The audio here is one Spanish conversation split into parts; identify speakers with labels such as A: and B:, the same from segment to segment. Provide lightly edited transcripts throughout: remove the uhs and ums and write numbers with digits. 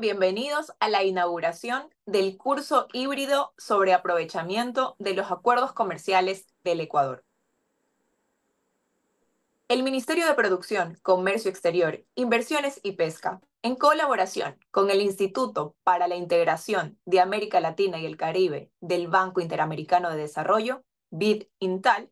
A: bienvenidos a la inauguración del curso híbrido sobre aprovechamiento de los acuerdos comerciales del Ecuador. El Ministerio de Producción, Comercio Exterior, Inversiones y Pesca, en colaboración con el Instituto para la Integración de América Latina y el Caribe del Banco Interamericano de Desarrollo, BID-INTAL,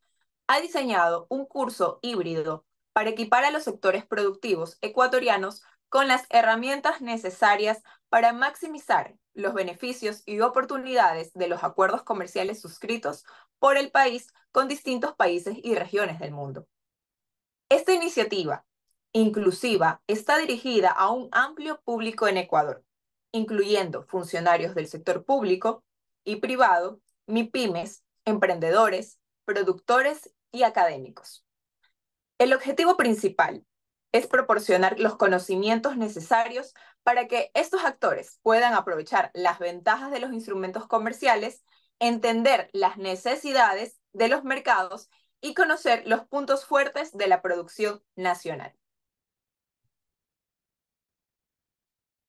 A: ha diseñado un curso híbrido para equipar a los sectores productivos ecuatorianos con las herramientas necesarias para maximizar los beneficios y oportunidades de los acuerdos comerciales suscritos por el país con distintos países y regiones del mundo. Esta iniciativa inclusiva está dirigida a un amplio público en Ecuador, incluyendo funcionarios del sector público y privado, MIPYMES, emprendedores, productores y académicos. El objetivo principal es proporcionar los conocimientos necesarios para que estos actores puedan aprovechar las ventajas de los instrumentos comerciales, entender las necesidades de los mercados y conocer los puntos fuertes de la producción nacional.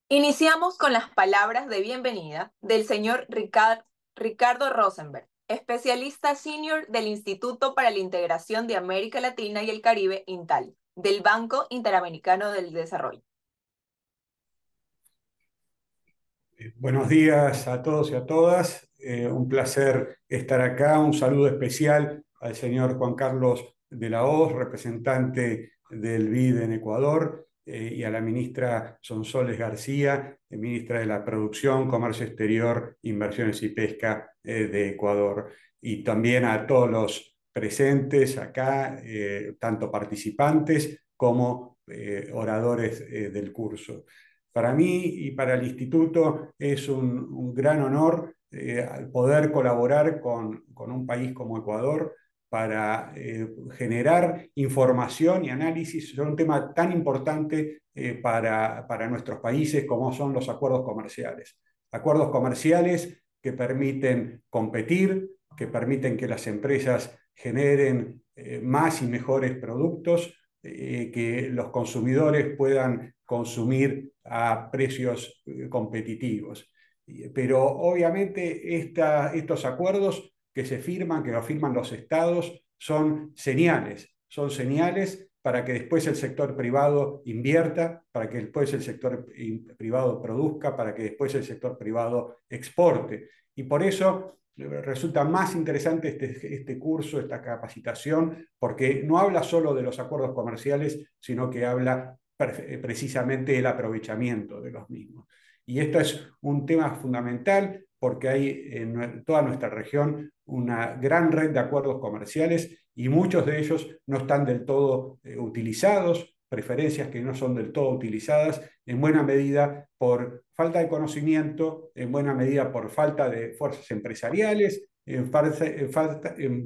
A: Iniciamos con las palabras de bienvenida del señor Ricardo Rosenberg, especialista senior del Instituto para la Integración de América Latina y el Caribe, INTAL, del Banco Interamericano del Desarrollo.
B: Buenos días a todos y a todas. Un placer estar acá. Un saludo especial al señor Juan Carlos de la Hoz, representante del BID en Ecuador, y a la ministra Sonsoles García, ministra de la Producción, Comercio Exterior, Inversiones y Pesca de Ecuador. Y también a todos los presentes acá, tanto participantes como oradores del curso. Para mí y para el Instituto es un gran honor poder colaborar con un país como Ecuador para generar información y análisis sobre un tema tan importante para nuestros países como son los acuerdos comerciales. Acuerdos comerciales que permiten competir, que permiten que las empresas generen más y mejores productos, que los consumidores puedan consumir a precios competitivos. Pero obviamente estos acuerdos que se firman, que lo firman los estados, son señales para que después el sector privado invierta, para que después el sector privado produzca, para que después el sector privado exporte. Y por eso resulta más interesante este curso, esta capacitación, porque no habla solo de los acuerdos comerciales, sino que habla precisamente del aprovechamiento de los mismos. Y esto es un tema fundamental porque hay en toda nuestra región una gran red de acuerdos comerciales y muchos de ellos no están del todo utilizados, preferencias que no son del todo utilizadas, en buena medida por falta de conocimiento, en buena medida por falta de fuerzas empresariales, en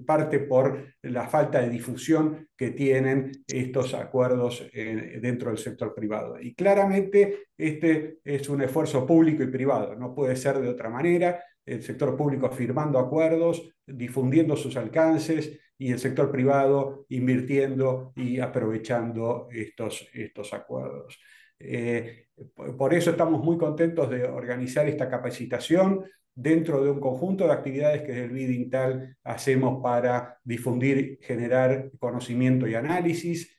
B: parte por la falta de difusión que tienen estos acuerdos dentro del sector privado. Y claramente este es un esfuerzo público y privado, no puede ser de otra manera. El sector público firmando acuerdos, difundiendo sus alcances, y el sector privado invirtiendo y aprovechando estos acuerdos. Por eso estamos muy contentos de organizar esta capacitación dentro de un conjunto de actividades que desde el BID INTAL hacemos para difundir, generar conocimiento y análisis,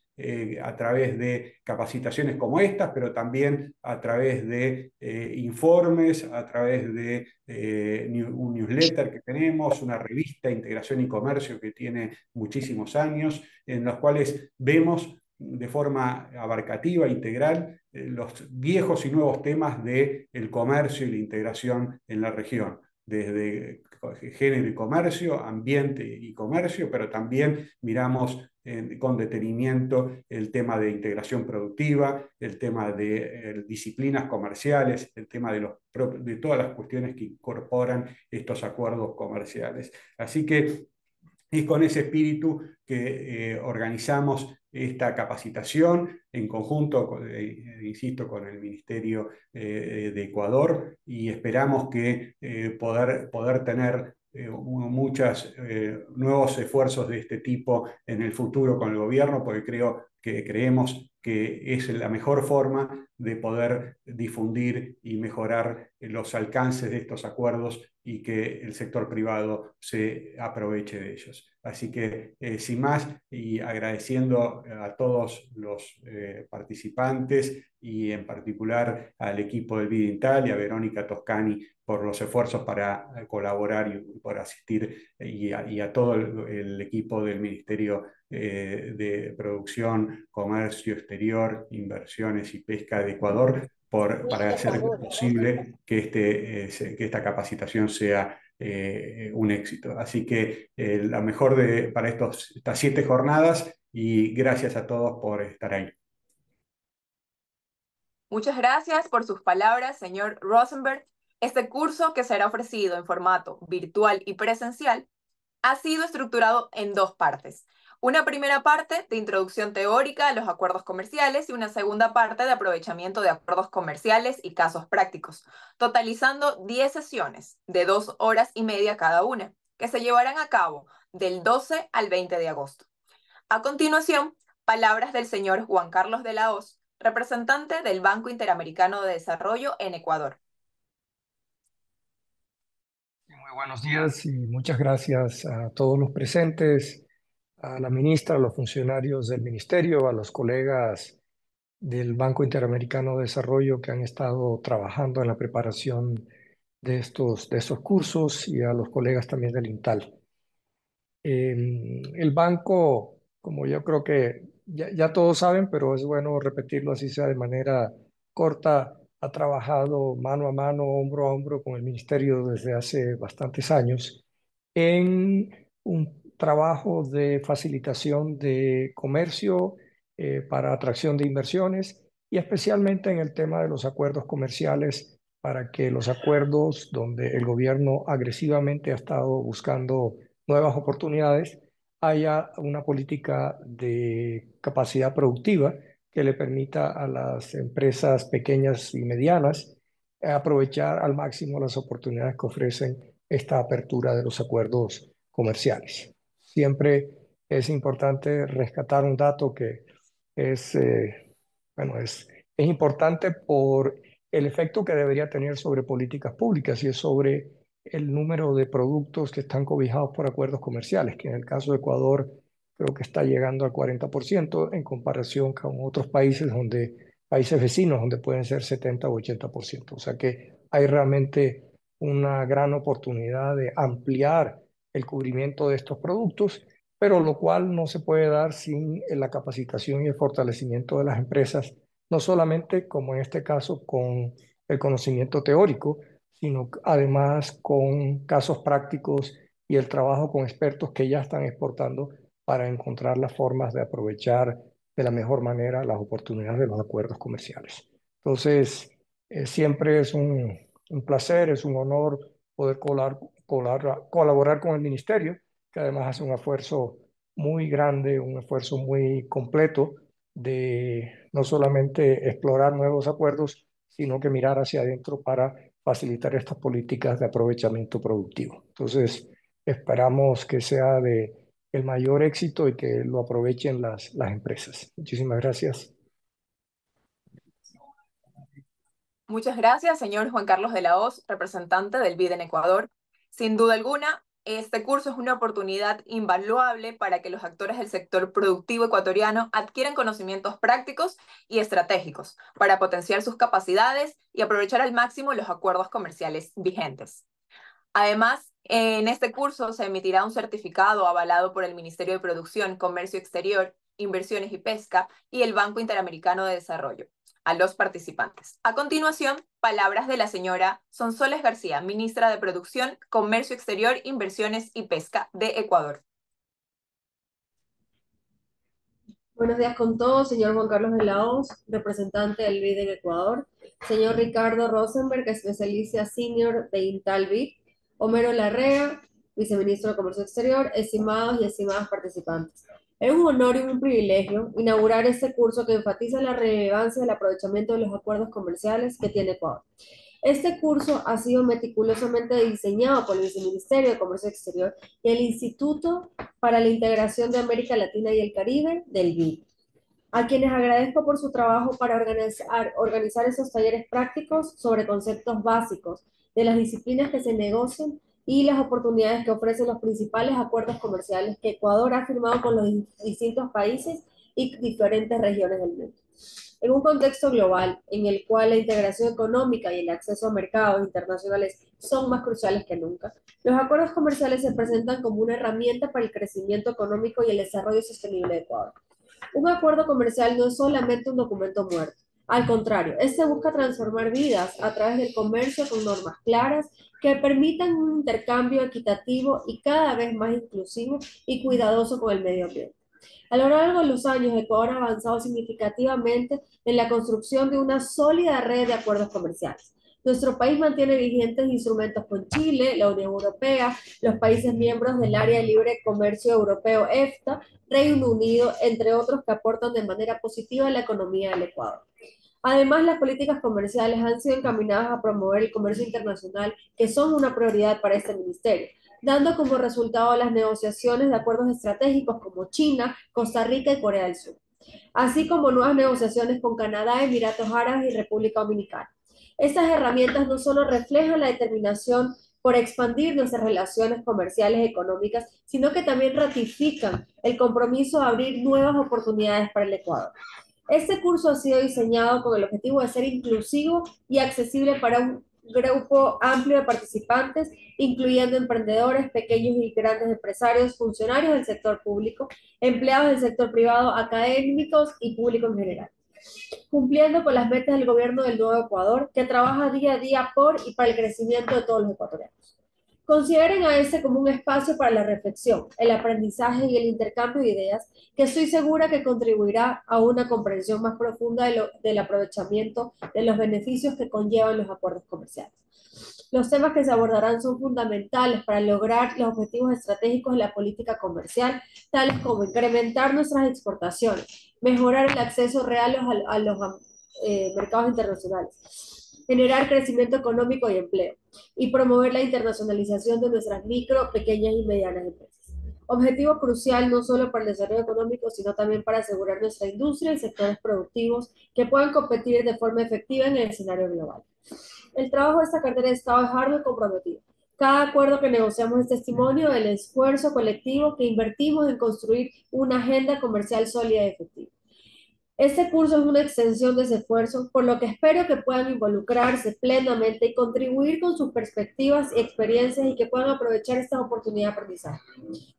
B: a través de capacitaciones como estas, pero también a través de informes, a través de un newsletter que tenemos, una revista Integración y Comercio que tiene muchísimos años, en los cuales vemos de forma abarcativa, integral, los viejos y nuevos temas del comercio y la integración en la región, desde género y comercio, ambiente y comercio, pero también miramos con detenimiento el tema de integración productiva, el tema de disciplinas comerciales, el tema de todas las cuestiones que incorporan estos acuerdos comerciales. Así que es con ese espíritu que organizamos esta capacitación en conjunto, insisto, con el Ministerio de Ecuador, y esperamos que poder tener muchos nuevos esfuerzos de este tipo en el futuro con el gobierno, porque creo que creemos que es la mejor forma de poder difundir y mejorar los alcances de estos acuerdos y que el sector privado se aproveche de ellos. Así que, sin más, y agradeciendo a todos los participantes y en particular al equipo del BID y a Verónica Toscani por los esfuerzos para colaborar y por asistir y a todo el equipo del Ministerio de Producción, Comercio Exterior, Inversiones y Pesca de Ecuador para hacer posible que, que esta capacitación sea un éxito. Así que la mejor para estas 7 jornadas y gracias a todos por estar ahí.
A: Muchas gracias por sus palabras, señor Rosenberg. Este curso, que será ofrecido en formato virtual y presencial, ha sido estructurado en 2 partes. Una primera parte de introducción teórica a los acuerdos comerciales y una segunda parte de aprovechamiento de acuerdos comerciales y casos prácticos, totalizando 10 sesiones de 2 horas y media cada una, que se llevarán a cabo del 12 al 20 de agosto. A continuación, palabras del señor Juan Carlos de la Hoz, representante del Banco Interamericano de Desarrollo en Ecuador.
C: Muy buenos días y muchas gracias a todos los presentes, a la ministra, a los funcionarios del ministerio, a los colegas del Banco Interamericano de Desarrollo que han estado trabajando en la preparación de estos cursos y a los colegas también del INTAL. El banco, como yo creo que ya todos saben, pero es bueno repetirlo así sea de manera corta, ha trabajado mano a mano, hombro a hombro con el ministerio desde hace bastantes años en un trabajo de facilitación de comercio para atracción de inversiones y especialmente en el tema de los acuerdos comerciales para que los acuerdos donde el gobierno agresivamente ha estado buscando nuevas oportunidades, haya una política de capacidad productiva que le permita a las empresas pequeñas y medianas aprovechar al máximo las oportunidades que ofrecen esta apertura de los acuerdos comerciales. Siempre es importante rescatar un dato que es, es importante por el efecto que debería tener sobre políticas públicas y es sobre el número de productos que están cobijados por acuerdos comerciales, que en el caso de Ecuador creo que está llegando al 40% en comparación con otros países vecinos, donde pueden ser 70 o 80%. O sea que hay realmente una gran oportunidad de ampliar el cubrimiento de estos productos, pero lo cual no se puede dar sin la capacitación y el fortalecimiento de las empresas, no solamente como en este caso con el conocimiento teórico, sino además con casos prácticos y el trabajo con expertos que ya están exportando para encontrar las formas de aprovechar de la mejor manera las oportunidades de los acuerdos comerciales. Entonces, siempre es un placer, es un honor poder colaborar con el ministerio, que además hace un esfuerzo muy grande, un esfuerzo muy completo de no solamente explorar nuevos acuerdos, sino que mirar hacia adentro para facilitar estas políticas de aprovechamiento productivo. Entonces, esperamos que sea de el mayor éxito y que lo aprovechen las empresas. Muchísimas gracias.
A: Muchas gracias, señor Juan Carlos de la Hoz, representante del BID en Ecuador. Sin duda alguna, este curso es una oportunidad invaluable para que los actores del sector productivo ecuatoriano adquieran conocimientos prácticos y estratégicos para potenciar sus capacidades y aprovechar al máximo los acuerdos comerciales vigentes. Además, en este curso se emitirá un certificado avalado por el Ministerio de Producción, Comercio Exterior, Inversiones y Pesca y el Banco Interamericano de Desarrollo a los participantes. A continuación, palabras de la señora Sonsoles García, ministra de Producción, Comercio Exterior, Inversiones y Pesca de Ecuador.
D: Buenos días con todos, señor Juan Carlos de la Hoz, representante del BID en Ecuador, señor Ricardo Rosenberg, especialista senior de Intal BID, Homero Larrea, viceministro de Comercio Exterior, estimados y estimadas participantes. Es un honor y un privilegio inaugurar este curso que enfatiza la relevancia del aprovechamiento de los acuerdos comerciales que tiene Ecuador. Este curso ha sido meticulosamente diseñado por el Viceministerio de Comercio Exterior y el Instituto para la Integración de América Latina y el Caribe del BID. a quienes agradezco por su trabajo para organizar esos talleres prácticos sobre conceptos básicos de las disciplinas que se negocian y las oportunidades que ofrecen los principales acuerdos comerciales que Ecuador ha firmado con los distintos países y diferentes regiones del mundo. En un contexto global en el cual la integración económica y el acceso a mercados internacionales son más cruciales que nunca, los acuerdos comerciales se presentan como una herramienta para el crecimiento económico y el desarrollo sostenible de Ecuador. Un acuerdo comercial no es solamente un documento muerto. Al contrario, este busca transformar vidas a través del comercio con normas claras que permitan un intercambio equitativo y cada vez más inclusivo y cuidadoso con el medio ambiente. A lo largo de los años, Ecuador ha avanzado significativamente en la construcción de una sólida red de acuerdos comerciales. Nuestro país mantiene vigentes instrumentos con Chile, la Unión Europea, los países miembros del Área de Libre Comercio Europeo EFTA, Reino Unido, entre otros que aportan de manera positiva a la economía del Ecuador. Además, las políticas comerciales han sido encaminadas a promover el comercio internacional, que son una prioridad para este ministerio, dando como resultado las negociaciones de acuerdos estratégicos como China, Costa Rica y Corea del Sur, así como nuevas negociaciones con Canadá, Emiratos Árabes y República Dominicana. Estas herramientas no solo reflejan la determinación por expandir nuestras relaciones comerciales y económicas, sino que también ratifican el compromiso de abrir nuevas oportunidades para el Ecuador. Este curso ha sido diseñado con el objetivo de ser inclusivo y accesible para un grupo amplio de participantes, incluyendo emprendedores, pequeños y grandes empresarios, funcionarios del sector público, empleados del sector privado, académicos y público en general, cumpliendo con las metas del gobierno del Nuevo Ecuador, que trabaja día a día por y para el crecimiento de todos los ecuatorianos. Consideren a este como un espacio para la reflexión, el aprendizaje y el intercambio de ideas, que estoy segura que contribuirá a una comprensión más profunda del aprovechamiento de los beneficios que conllevan los acuerdos comerciales. Los temas que se abordarán son fundamentales para lograr los objetivos estratégicos de la política comercial, tales como incrementar nuestras exportaciones, mejorar el acceso real a los mercados internacionales, generar crecimiento económico y empleo, y promover la internacionalización de nuestras micro, pequeñas y medianas empresas. Objetivo crucial no solo para el desarrollo económico, sino también para asegurar nuestra industria y sectores productivos que puedan competir de forma efectiva en el escenario global. El trabajo de esta cartera de Estado es arduo y comprometido. Cada acuerdo que negociamos es testimonio del esfuerzo colectivo que invertimos en construir una agenda comercial sólida y efectiva. Este curso es una extensión de ese esfuerzo, por lo que espero que puedan involucrarse plenamente y contribuir con sus perspectivas y experiencias y que puedan aprovechar estas oportunidades de aprendizaje.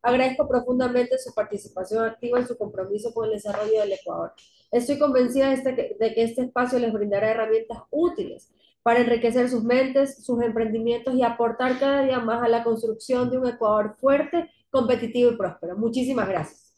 D: Agradezco profundamente su participación activa y su compromiso con el desarrollo del Ecuador. Estoy convencida de que este espacio les brindará herramientas útiles para enriquecer sus mentes, sus emprendimientos y aportar cada día más a la construcción de un Ecuador fuerte, competitivo y próspero. Muchísimas gracias.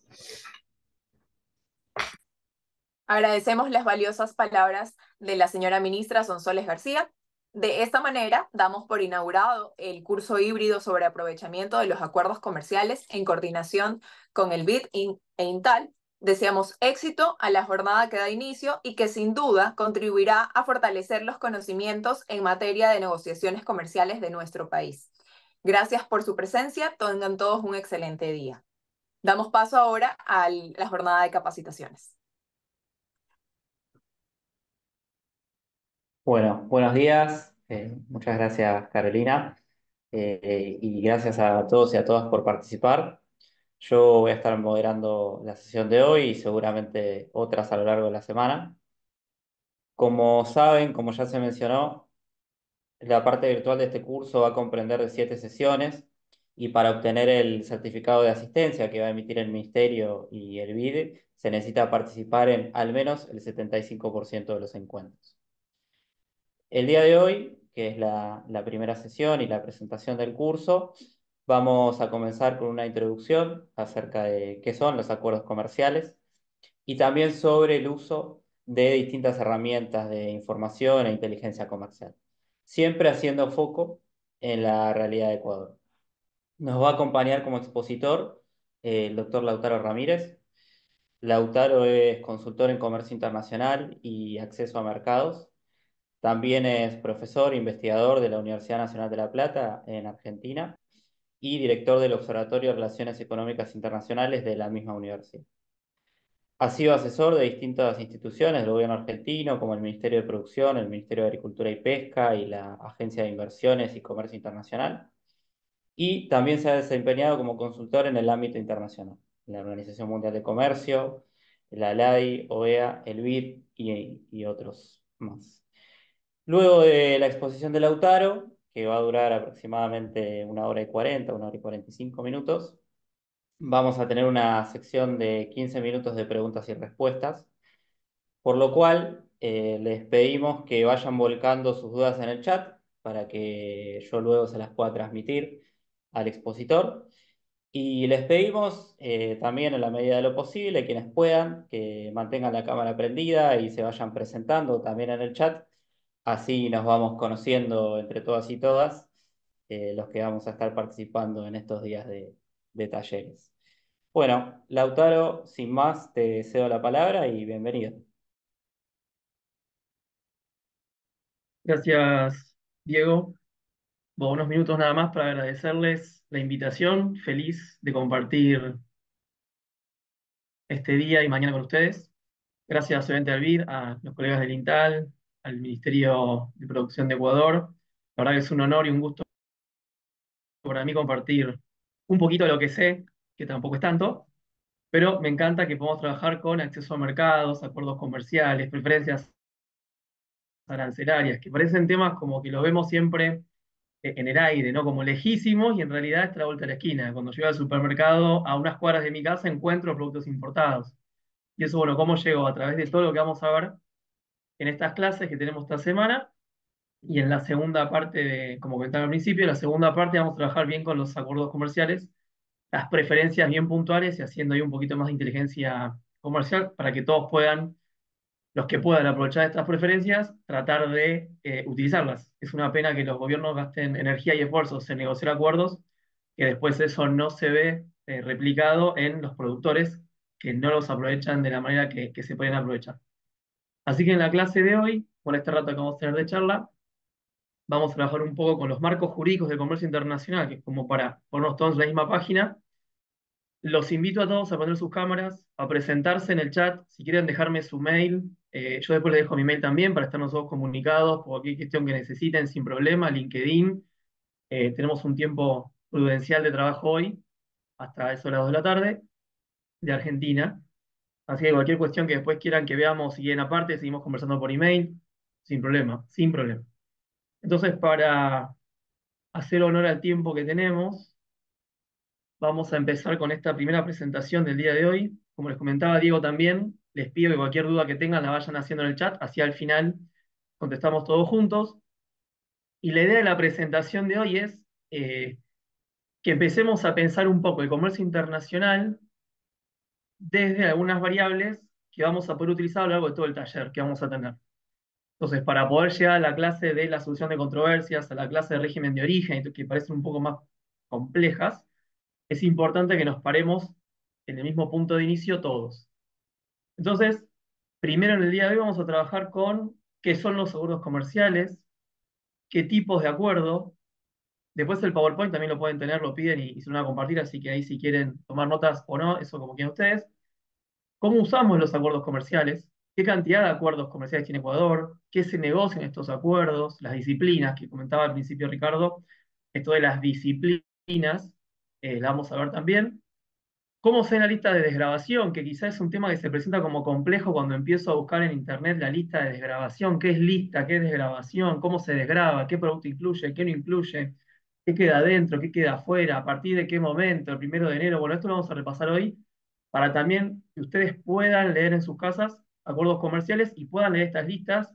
A: Agradecemos las valiosas palabras de la señora ministra Sonsoles García. De esta manera, damos por inaugurado el curso híbrido sobre aprovechamiento de los acuerdos comerciales en coordinación con el BID e INTAL. Deseamos éxito a la jornada que da inicio y que sin duda contribuirá a fortalecer los conocimientos en materia de negociaciones comerciales de nuestro país. Gracias por su presencia, tengan todos un excelente día. Damos paso ahora a la jornada de capacitaciones.
E: Bueno, buenos días. Muchas gracias, Carolina. Y gracias a todos y a todas por participar. Yo voy a estar moderando la sesión de hoy y seguramente otras a lo largo de la semana. Como saben, como ya se mencionó, la parte virtual de este curso va a comprender de 7 sesiones y para obtener el certificado de asistencia que va a emitir el Ministerio y el BID, se necesita participar en al menos el 75% de los encuentros. El día de hoy, que es la primera sesión y la presentación del curso, vamos a comenzar con una introducción acerca de qué son los acuerdos comerciales y también sobre el uso de distintas herramientas de información e inteligencia comercial, siempre haciendo foco en la realidad de Ecuador. Nos va a acompañar como expositor el doctor Lautaro Ramírez. Lautaro es consultor en comercio internacional y acceso a mercados. También es profesor e investigador de la Universidad Nacional de La Plata en Argentina y director del Observatorio de Relaciones Económicas Internacionales de la misma universidad. Ha sido asesor de distintas instituciones del gobierno argentino, como el Ministerio de Producción, el Ministerio de Agricultura y Pesca y la Agencia de Inversiones y Comercio Internacional. Y también se ha desempeñado como consultor en el ámbito internacional, en la Organización Mundial de Comercio, la ALAI, OEA, el BID y otros más. Luego de la exposición de Lautaro, que va a durar aproximadamente 1 hora y 40, 1 hora y 45 minutos, vamos a tener una sección de 15 minutos de preguntas y respuestas, por lo cual les pedimos que vayan volcando sus dudas en el chat para que yo luego se las pueda transmitir al expositor. Y les pedimos también, en la medida de lo posible, quienes puedan, que mantengan la cámara prendida y se vayan presentando también en el chat. Así nos vamos conociendo entre todas y todas los que vamos a estar participando en estos días de talleres. Bueno, Lautaro, sin más, te cedo la palabra y bienvenido.
F: Gracias, Diego. Bueno, unos minutos nada más para agradecerles la invitación. Feliz de compartir este día y mañana con ustedes. Gracias, obviamente, al BID, a los colegas del INTAL, al Ministerio de Producción de Ecuador. La verdad que es un honor y un gusto para mí compartir un poquito de lo que sé, que tampoco es tanto, pero me encanta que podamos trabajar con acceso a mercados, acuerdos comerciales, preferencias arancelarias, que parecen temas como que los vemos siempre en el aire, ¿no? Como lejísimos y en realidad está a la vuelta de la esquina. Cuando llego al supermercado, a unas cuadras de mi casa encuentro productos importados. Y eso, bueno, ¿cómo llego? A través de todo lo que vamos a ver en estas clases que tenemos esta semana. Y en la segunda parte, como comentaba al principio, en la segunda parte vamos a trabajar bien con los acuerdos comerciales, las preferencias bien puntuales y haciendo ahí un poquito más de inteligencia comercial para que todos puedan, los que puedan aprovechar estas preferencias, tratar de utilizarlas. Es una pena que los gobiernos gasten energía y esfuerzos en negociar acuerdos, que después eso no se ve replicado en los productores que no los aprovechan de la manera que se pueden aprovechar. Así que en la clase de hoy, por este rato que vamos a tener de charla, vamos a trabajar un poco con los marcos jurídicos del comercio internacional, que es como para ponernos todos en la misma página. Los invito a todos a poner sus cámaras, a presentarse en el chat, si quieren dejarme su mail. Yo después les dejo mi mail también para estarnos todos comunicados por cualquier cuestión que necesiten sin problema, LinkedIn. Tenemos un tiempo prudencial de trabajo hoy, hasta eso las 2 de la tarde, de Argentina. Así que cualquier cuestión que después quieran que veamos, si quieren aparte, seguimos conversando por email, sin problema, sin problema. Entonces, para hacer honor al tiempo que tenemos, vamos a empezar con esta primera presentación del día de hoy. Como les comentaba Diego también, les pido que cualquier duda que tengan la vayan haciendo en el chat, así al final contestamos todos juntos. Y la idea de la presentación de hoy es que empecemos a pensar un poco el comercio internacional desde algunas variables que vamos a poder utilizar a lo largo de todo el taller que vamos a tener. Entonces, para poder llegar a la clase de la solución de controversias, a la clase de régimen de origen, que parecen un poco más complejas, es importante que nos paremos en el mismo punto de inicio todos. Entonces, primero en el día de hoy vamos a trabajar con qué son los seguros comerciales, qué tipos de acuerdo. Después el PowerPoint también lo pueden tener, lo piden y se lo van a compartir, así que ahí si quieren tomar notas o no, eso como quieran ustedes. ¿Cómo usamos los acuerdos comerciales? ¿Qué cantidad de acuerdos comerciales tiene Ecuador? ¿Qué se negocian estos acuerdos? Las disciplinas que comentaba al principio Ricardo, esto de las disciplinas, la vamos a ver también. ¿Cómo sé la lista de desgrabación? Que quizás es un tema que se presenta como complejo cuando empiezo a buscar en internet la lista de desgrabación. ¿Qué es lista? ¿Qué es desgrabación? ¿Cómo se desgraba? ¿Qué producto incluye? ¿Qué no incluye? ¿Qué queda adentro? ¿Qué queda afuera? ¿A partir de qué momento? ¿El 1 de enero? Bueno, esto lo vamos a repasar hoy para también que ustedes puedan leer en sus casas acuerdos comerciales y puedan leer estas listas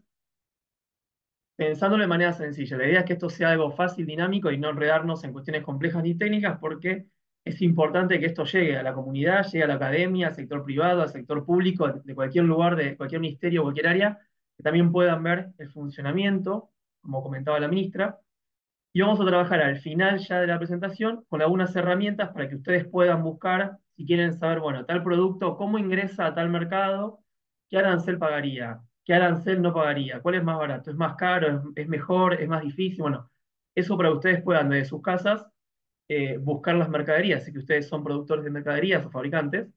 F: pensándolo de manera sencilla. La idea es que esto sea algo fácil, dinámico y no enredarnos en cuestiones complejas ni técnicas porque es importante que esto llegue a la comunidad, llegue a la academia, al sector privado, al sector público, de cualquier lugar, de cualquier ministerio, cualquier área, que también puedan ver el funcionamiento, como comentaba la ministra. Y vamos a trabajar al final ya de la presentación con algunas herramientas para que ustedes puedan buscar, si quieren saber, bueno, tal producto, cómo ingresa a tal mercado, qué arancel pagaría, qué arancel no pagaría, cuál es más barato, es más caro, es mejor, es más difícil. Bueno, eso para que ustedes puedan desde sus casas buscar las mercaderías, si que ustedes son productores de mercaderías o fabricantes,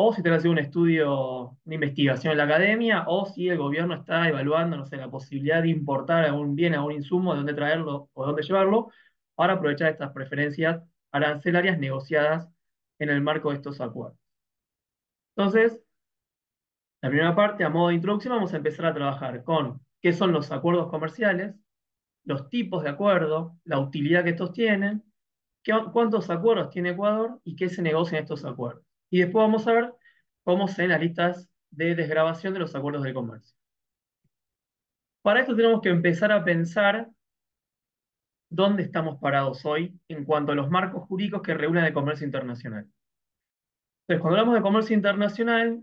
F: o si te hace un estudio, una investigación en la academia, o si el gobierno está evaluando, no sé, la posibilidad de importar algún bien, algún insumo, de dónde traerlo o dónde llevarlo, para aprovechar estas preferencias arancelarias negociadas en el marco de estos acuerdos. Entonces, la primera parte, a modo de introducción, vamos a empezar a trabajar con qué son los acuerdos comerciales, los tipos de acuerdo, la utilidad que estos tienen, cuántos acuerdos tiene Ecuador y qué se negocia en estos acuerdos. Y después vamos a ver cómo se ven las listas de desgravación de los acuerdos de comercio. Para esto tenemos que empezar a pensar dónde estamos parados hoy en cuanto a los marcos jurídicos que regulan el comercio internacional. Entonces, cuando hablamos de comercio internacional,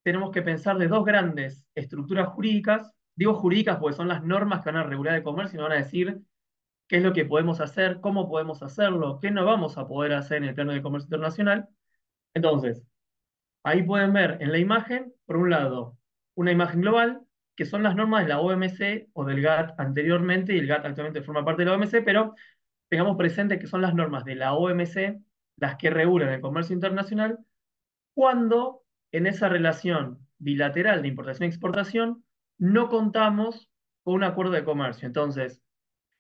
F: tenemos que pensar de dos grandes estructuras jurídicas. Digo jurídicas porque son las normas que van a regular el comercio y nos van a decir qué es lo que podemos hacer, cómo podemos hacerlo, qué no vamos a poder hacer en el plano del comercio internacional. Entonces, ahí pueden ver en la imagen, por un lado, una imagen global, que son las normas de la OMC o del GATT anteriormente, y el GATT actualmente forma parte de la OMC, pero tengamos presente que son las normas de la OMC las que regulan el comercio internacional cuando en esa relación bilateral de importación y exportación no contamos con un acuerdo de comercio. Entonces,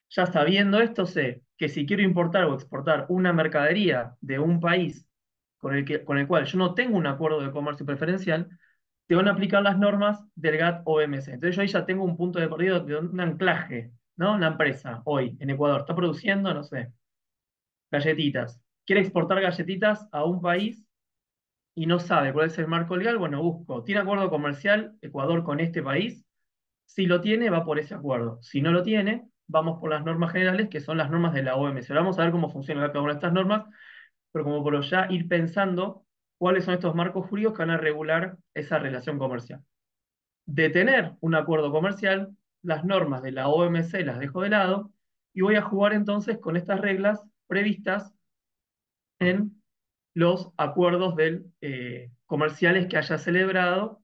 F: ya sabiendo esto, sé que si quiero importar o exportar una mercadería de un país con el cual yo no tengo un acuerdo de comercio preferencial, te van a aplicar las normas del GATT-OMC. Entonces yo ahí ya tengo un punto de partida de un anclaje, ¿no? Una empresa hoy en Ecuador está produciendo, no sé, galletitas. Quiere exportar galletitas a un país y no sabe cuál es el marco legal. Bueno, busco, ¿tiene acuerdo comercial Ecuador con este país? Si lo tiene, va por ese acuerdo. Si no lo tiene, vamos por las normas generales, que son las normas de la OMC. Ahora vamos a ver cómo funciona cada una de estas normas, pero como por ya ir pensando cuáles son estos marcos jurídicos que van a regular esa relación comercial. De tener un acuerdo comercial, las normas de la OMC las dejo de lado y voy a jugar entonces con estas reglas previstas en los acuerdos comerciales que haya celebrado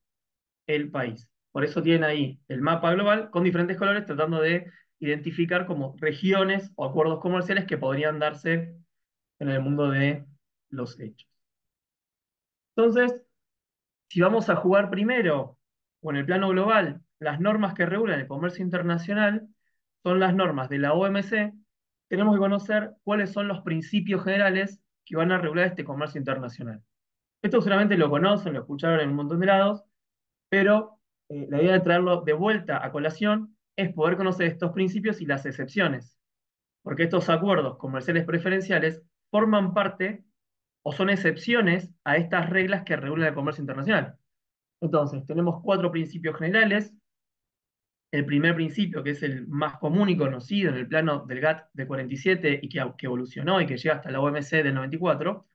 F: el país. Por eso tienen ahí el mapa global con diferentes colores tratando de identificar como regiones o acuerdos comerciales que podrían darse en el mundo de los hechos. Entonces, si vamos a jugar primero o en el plano global, las normas que regulan el comercio internacional son las normas de la OMC, tenemos que conocer cuáles son los principios generales que van a regular este comercio internacional. Esto seguramente lo conocen, lo escucharon en un montón de lados, pero la idea de traerlo de vuelta a colación es poder conocer estos principios y las excepciones, porque estos acuerdos comerciales preferenciales forman parte o son excepciones a estas reglas que regulan el comercio internacional. Entonces, tenemos cuatro principios generales. El primer principio, que es el más común y conocido en el plano del GATT de 47 y que evolucionó y que llega hasta la OMC del 94,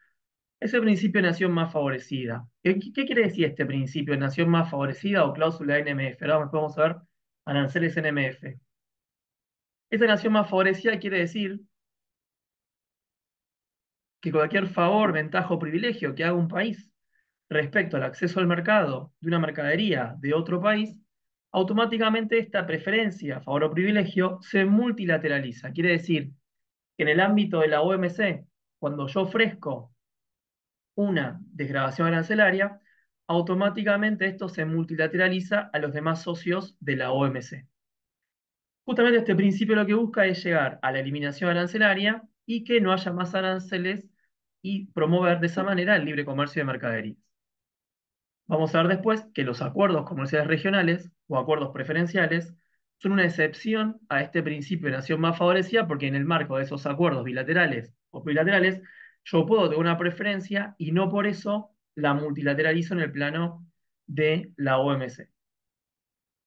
F: es el principio de nación más favorecida. ¿Qué quiere decir este principio de nación más favorecida o cláusula NMF? Ahora vamos a ver aranceles NMF. Esta nación más favorecida quiere decir que cualquier favor, ventaja o privilegio que haga un país respecto al acceso al mercado de una mercadería de otro país, automáticamente esta preferencia, favor o privilegio se multilateraliza. Quiere decir que en el ámbito de la OMC, cuando yo ofrezco una desgravación arancelaria, automáticamente esto se multilateraliza a los demás socios de la OMC. Justamente este principio lo que busca es llegar a la eliminación arancelaria y que no haya más aranceles y promover de esa manera el libre comercio de mercaderías. Vamos a ver después que los acuerdos comerciales regionales o acuerdos preferenciales son una excepción a este principio de nación más favorecida porque en el marco de esos acuerdos bilaterales o bilaterales yo puedo tener una preferencia y no por eso la multilateralizo en el plano de la OMC.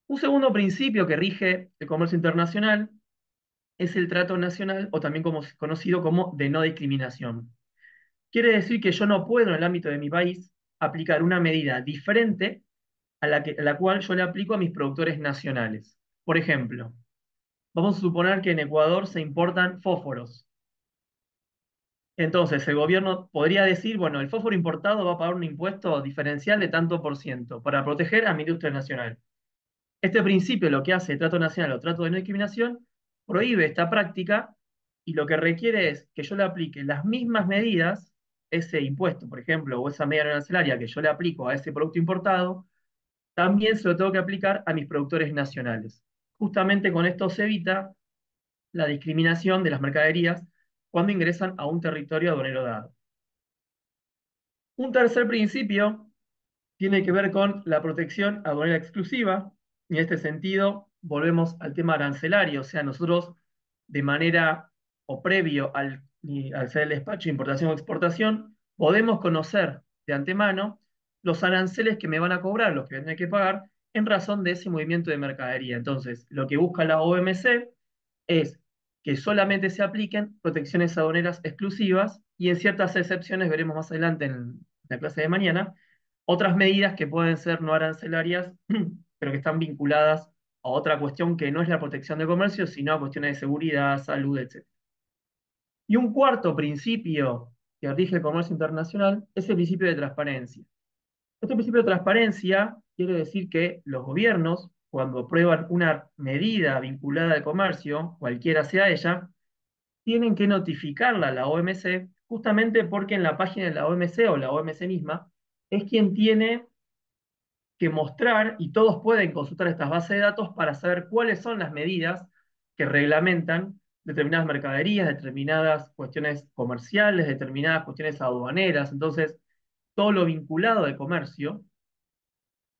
F: Un segundo principio que rige el comercio internacional es el trato nacional o también conocido como de no discriminación. Quiere decir que yo no puedo en el ámbito de mi país aplicar una medida diferente a la cual yo le aplico a mis productores nacionales. Por ejemplo, vamos a suponer que en Ecuador se importan fósforos. Entonces, el gobierno podría decir, bueno, el fósforo importado va a pagar un impuesto diferencial de tanto por ciento para proteger a mi industria nacional. Este principio lo que hace el trato nacional o trato de no discriminación prohíbe esta práctica y lo que requiere es que yo le aplique las mismas medidas ese impuesto, por ejemplo, o esa medida arancelaria que yo le aplico a ese producto importado, también se lo tengo que aplicar a mis productores nacionales. Justamente con esto se evita la discriminación de las mercaderías cuando ingresan a un territorio aduanero dado. Un tercer principio tiene que ver con la protección aduanera exclusiva, y en este sentido volvemos al tema arancelario, o sea, nosotros de manera o previo al hacer el despacho de importación o exportación, podemos conocer de antemano los aranceles que me van a cobrar, los que voy a tener que pagar, en razón de ese movimiento de mercadería. Entonces, lo que busca la OMC es que solamente se apliquen protecciones aduaneras exclusivas y en ciertas excepciones, veremos más adelante en la clase de mañana, otras medidas que pueden ser no arancelarias, pero que están vinculadas a otra cuestión que no es la protección de comercio, sino a cuestiones de seguridad, salud, etc. Y un cuarto principio que rige el comercio internacional es el principio de transparencia. Este principio de transparencia quiere decir que los gobiernos, cuando aprueban una medida vinculada al comercio, cualquiera sea ella, tienen que notificarla a la OMC, justamente porque en la página de la OMC o la OMC misma es quien tiene que mostrar, y todos pueden consultar estas bases de datos para saber cuáles son las medidas que reglamentan determinadas mercaderías, determinadas cuestiones comerciales, determinadas cuestiones aduaneras. Entonces, todo lo vinculado al comercio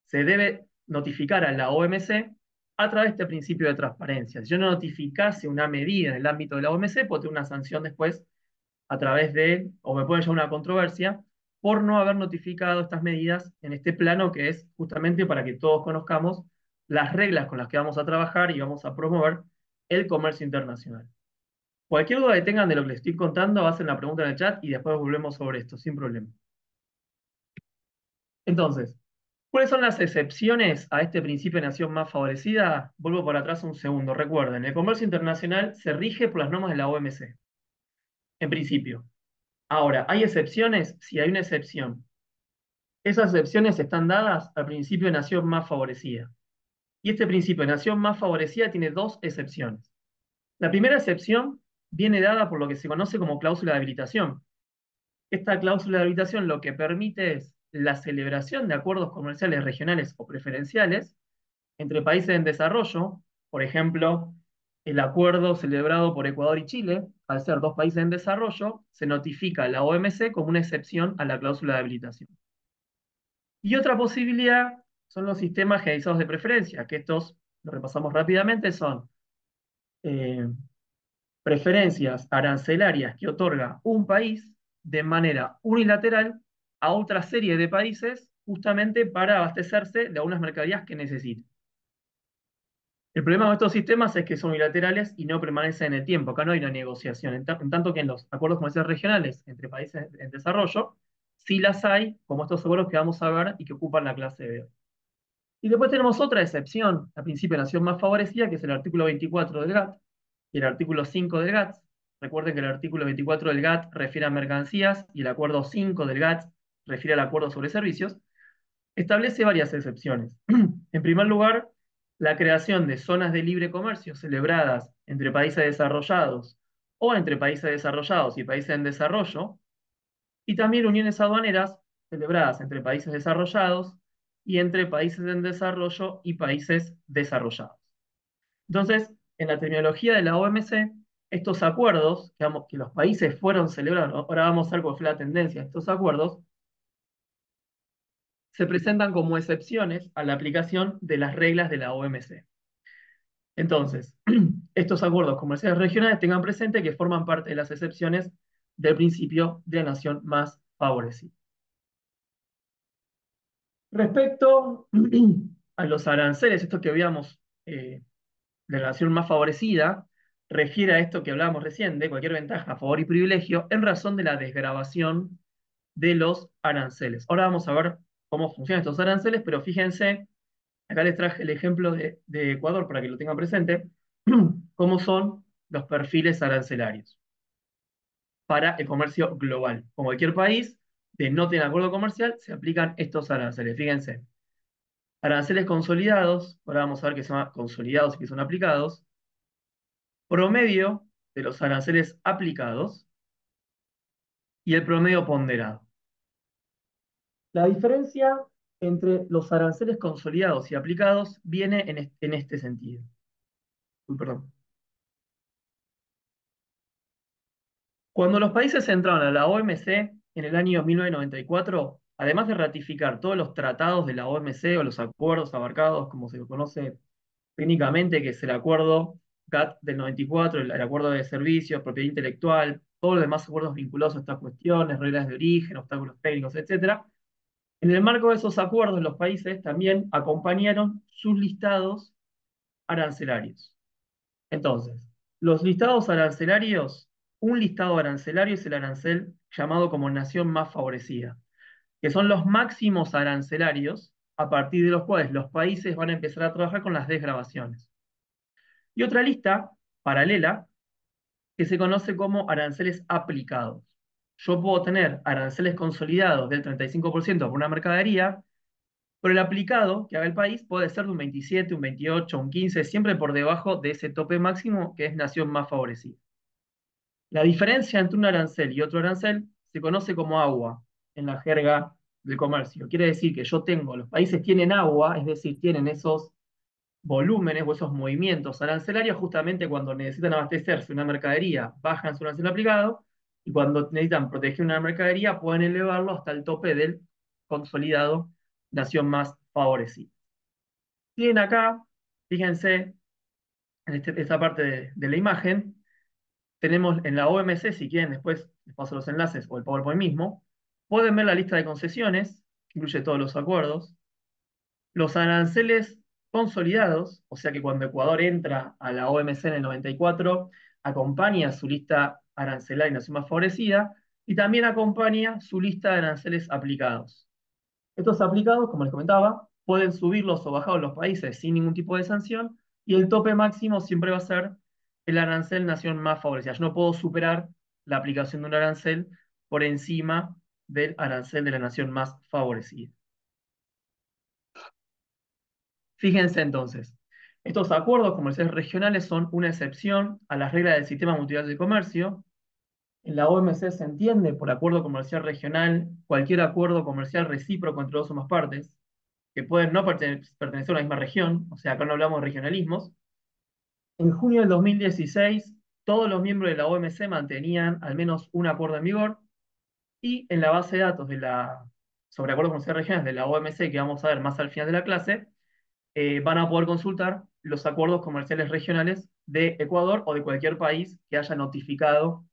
F: se debe notificar a la OMC a través de este principio de transparencia. Si yo no notificase una medida en el ámbito de la OMC, puedo tener una sanción después a través de, o me puede llevar una controversia, por no haber notificado estas medidas en este plano que es justamente para que todos conozcamos las reglas con las que vamos a trabajar y vamos a promover el comercio internacional. Cualquier duda que tengan de lo que les estoy contando, hacen la pregunta en el chat y después volvemos sobre esto, sin problema. Entonces, ¿cuáles son las excepciones a este principio de nación más favorecida? Vuelvo para atrás un segundo. Recuerden, el comercio internacional se rige por las normas de la OMC, en principio. Ahora, ¿hay excepciones? Sí, hay una excepción. Esas excepciones están dadas al principio de nación más favorecida. Y este principio de nación más favorecida tiene dos excepciones. La primera excepción viene dada por lo que se conoce como cláusula de habilitación. Esta cláusula de habilitación lo que permite es la celebración de acuerdos comerciales regionales o preferenciales entre países en desarrollo, por ejemplo, el acuerdo celebrado por Ecuador y Chile, al ser dos países en desarrollo, se notifica a la OMC como una excepción a la cláusula de habilitación. Y otra posibilidad son los sistemas generalizados de preferencia, que estos, lo repasamos rápidamente, son eh, preferencias arancelarias que otorga un país de manera unilateral a otra serie de países justamente para abastecerse de algunas mercaderías que necesiten. El problema de estos sistemas es que son unilaterales y no permanecen en el tiempo. Acá no hay una negociación. En tanto que en los acuerdos comerciales regionales entre países en desarrollo, sí las hay, como estos acuerdos que vamos a ver y que ocupan la clase de hoy. Y después tenemos otra excepción, a principio de nación más favorecida, que es el artículo 24 del GATT y el artículo 5 del GATT. Recuerden que el artículo 24 del GATT refiere a mercancías y el acuerdo 5 del GATT refiere al acuerdo sobre servicios. Establece varias excepciones. En primer lugar, la creación de zonas de libre comercio celebradas entre países desarrollados o entre países desarrollados y países en desarrollo, y también uniones aduaneras celebradas entre países desarrollados y entre países en desarrollo y países desarrollados. Entonces, en la terminología de la OMC, estos acuerdos, que los países fueron celebrados, ahora vamos a ver cuál fue la tendencia de estos acuerdos, se presentan como excepciones a la aplicación de las reglas de la OMC. Entonces, estos acuerdos comerciales regionales tengan presente que forman parte de las excepciones del principio de la nación más favorecida. Respecto a los aranceles, esto que veíamos de la nación más favorecida, refiere a esto que hablábamos recién, de cualquier ventaja, favor y privilegio, en razón de la desgravación de los aranceles. Ahora vamos a ver cómo funcionan estos aranceles, pero fíjense, acá les traje el ejemplo de Ecuador para que lo tengan presente, cómo son los perfiles arancelarios para el comercio global. Como cualquier país de no tener acuerdo comercial, se aplican estos aranceles. Fíjense, aranceles consolidados, ahora vamos a ver que son consolidados y que son aplicados, promedio de los aranceles aplicados, y el promedio ponderado. La diferencia entre los aranceles consolidados y aplicados viene en este sentido. Uy, perdón. Cuando los países entraron a la OMC en el año 1994, además de ratificar todos los tratados de la OMC o los acuerdos abarcados, como se conoce técnicamente, que es el acuerdo GATT del 94, el acuerdo de servicios, propiedad intelectual, todos los demás acuerdos vinculados a estas cuestiones, reglas de origen, obstáculos técnicos, etc. En el marco de esos acuerdos, los países también acompañaron sus listados arancelarios. Entonces, los listados arancelarios, un listado arancelario es el arancel llamado como nación más favorecida, que son los máximos arancelarios a partir de los cuales los países van a empezar a trabajar con las desgravaciones. Y otra lista paralela que se conoce como aranceles aplicados. Yo puedo tener aranceles consolidados del 35% por una mercadería, pero el aplicado que haga el país puede ser de un 27, un 28, un 15, siempre por debajo de ese tope máximo que es nación más favorecida. La diferencia entre un arancel y otro arancel se conoce como agua en la jerga del comercio. Quiere decir que los países tienen agua, es decir, tienen esos volúmenes o esos movimientos arancelarios justamente cuando necesitan abastecerse una mercadería, bajan su arancel aplicado, y cuando necesitan proteger una mercadería pueden elevarlo hasta el tope del consolidado nación más favorecida. Tienen acá, fíjense, en esta parte de la imagen, tenemos en la OMC, si quieren después les paso los enlaces o el PowerPoint mismo, pueden ver la lista de concesiones, que incluye todos los acuerdos, los aranceles consolidados, o sea que cuando Ecuador entra a la OMC en el 94, acompaña su lista arancelaria y nación más favorecida, y también acompaña su lista de aranceles aplicados. Estos aplicados, como les comentaba, pueden subirlos o bajarlos los países sin ningún tipo de sanción, y el tope máximo siempre va a ser el arancel nación más favorecida. Yo no puedo superar la aplicación de un arancel por encima del arancel de la nación más favorecida. Fíjense entonces, estos acuerdos comerciales regionales son una excepción a las reglas del sistema multilateral de comercio. En la OMC se entiende por acuerdo comercial regional cualquier acuerdo comercial recíproco entre dos o más partes, que pueden no pertenecer a una misma región, o sea, acá no hablamos de regionalismos. En junio del 2016, todos los miembros de la OMC mantenían al menos un acuerdo en vigor, y en la base de datos sobre acuerdos comerciales regionales de la OMC, que vamos a ver más al final de la clase, van a poder consultar los acuerdos comerciales regionales de Ecuador o de cualquier país que haya notificado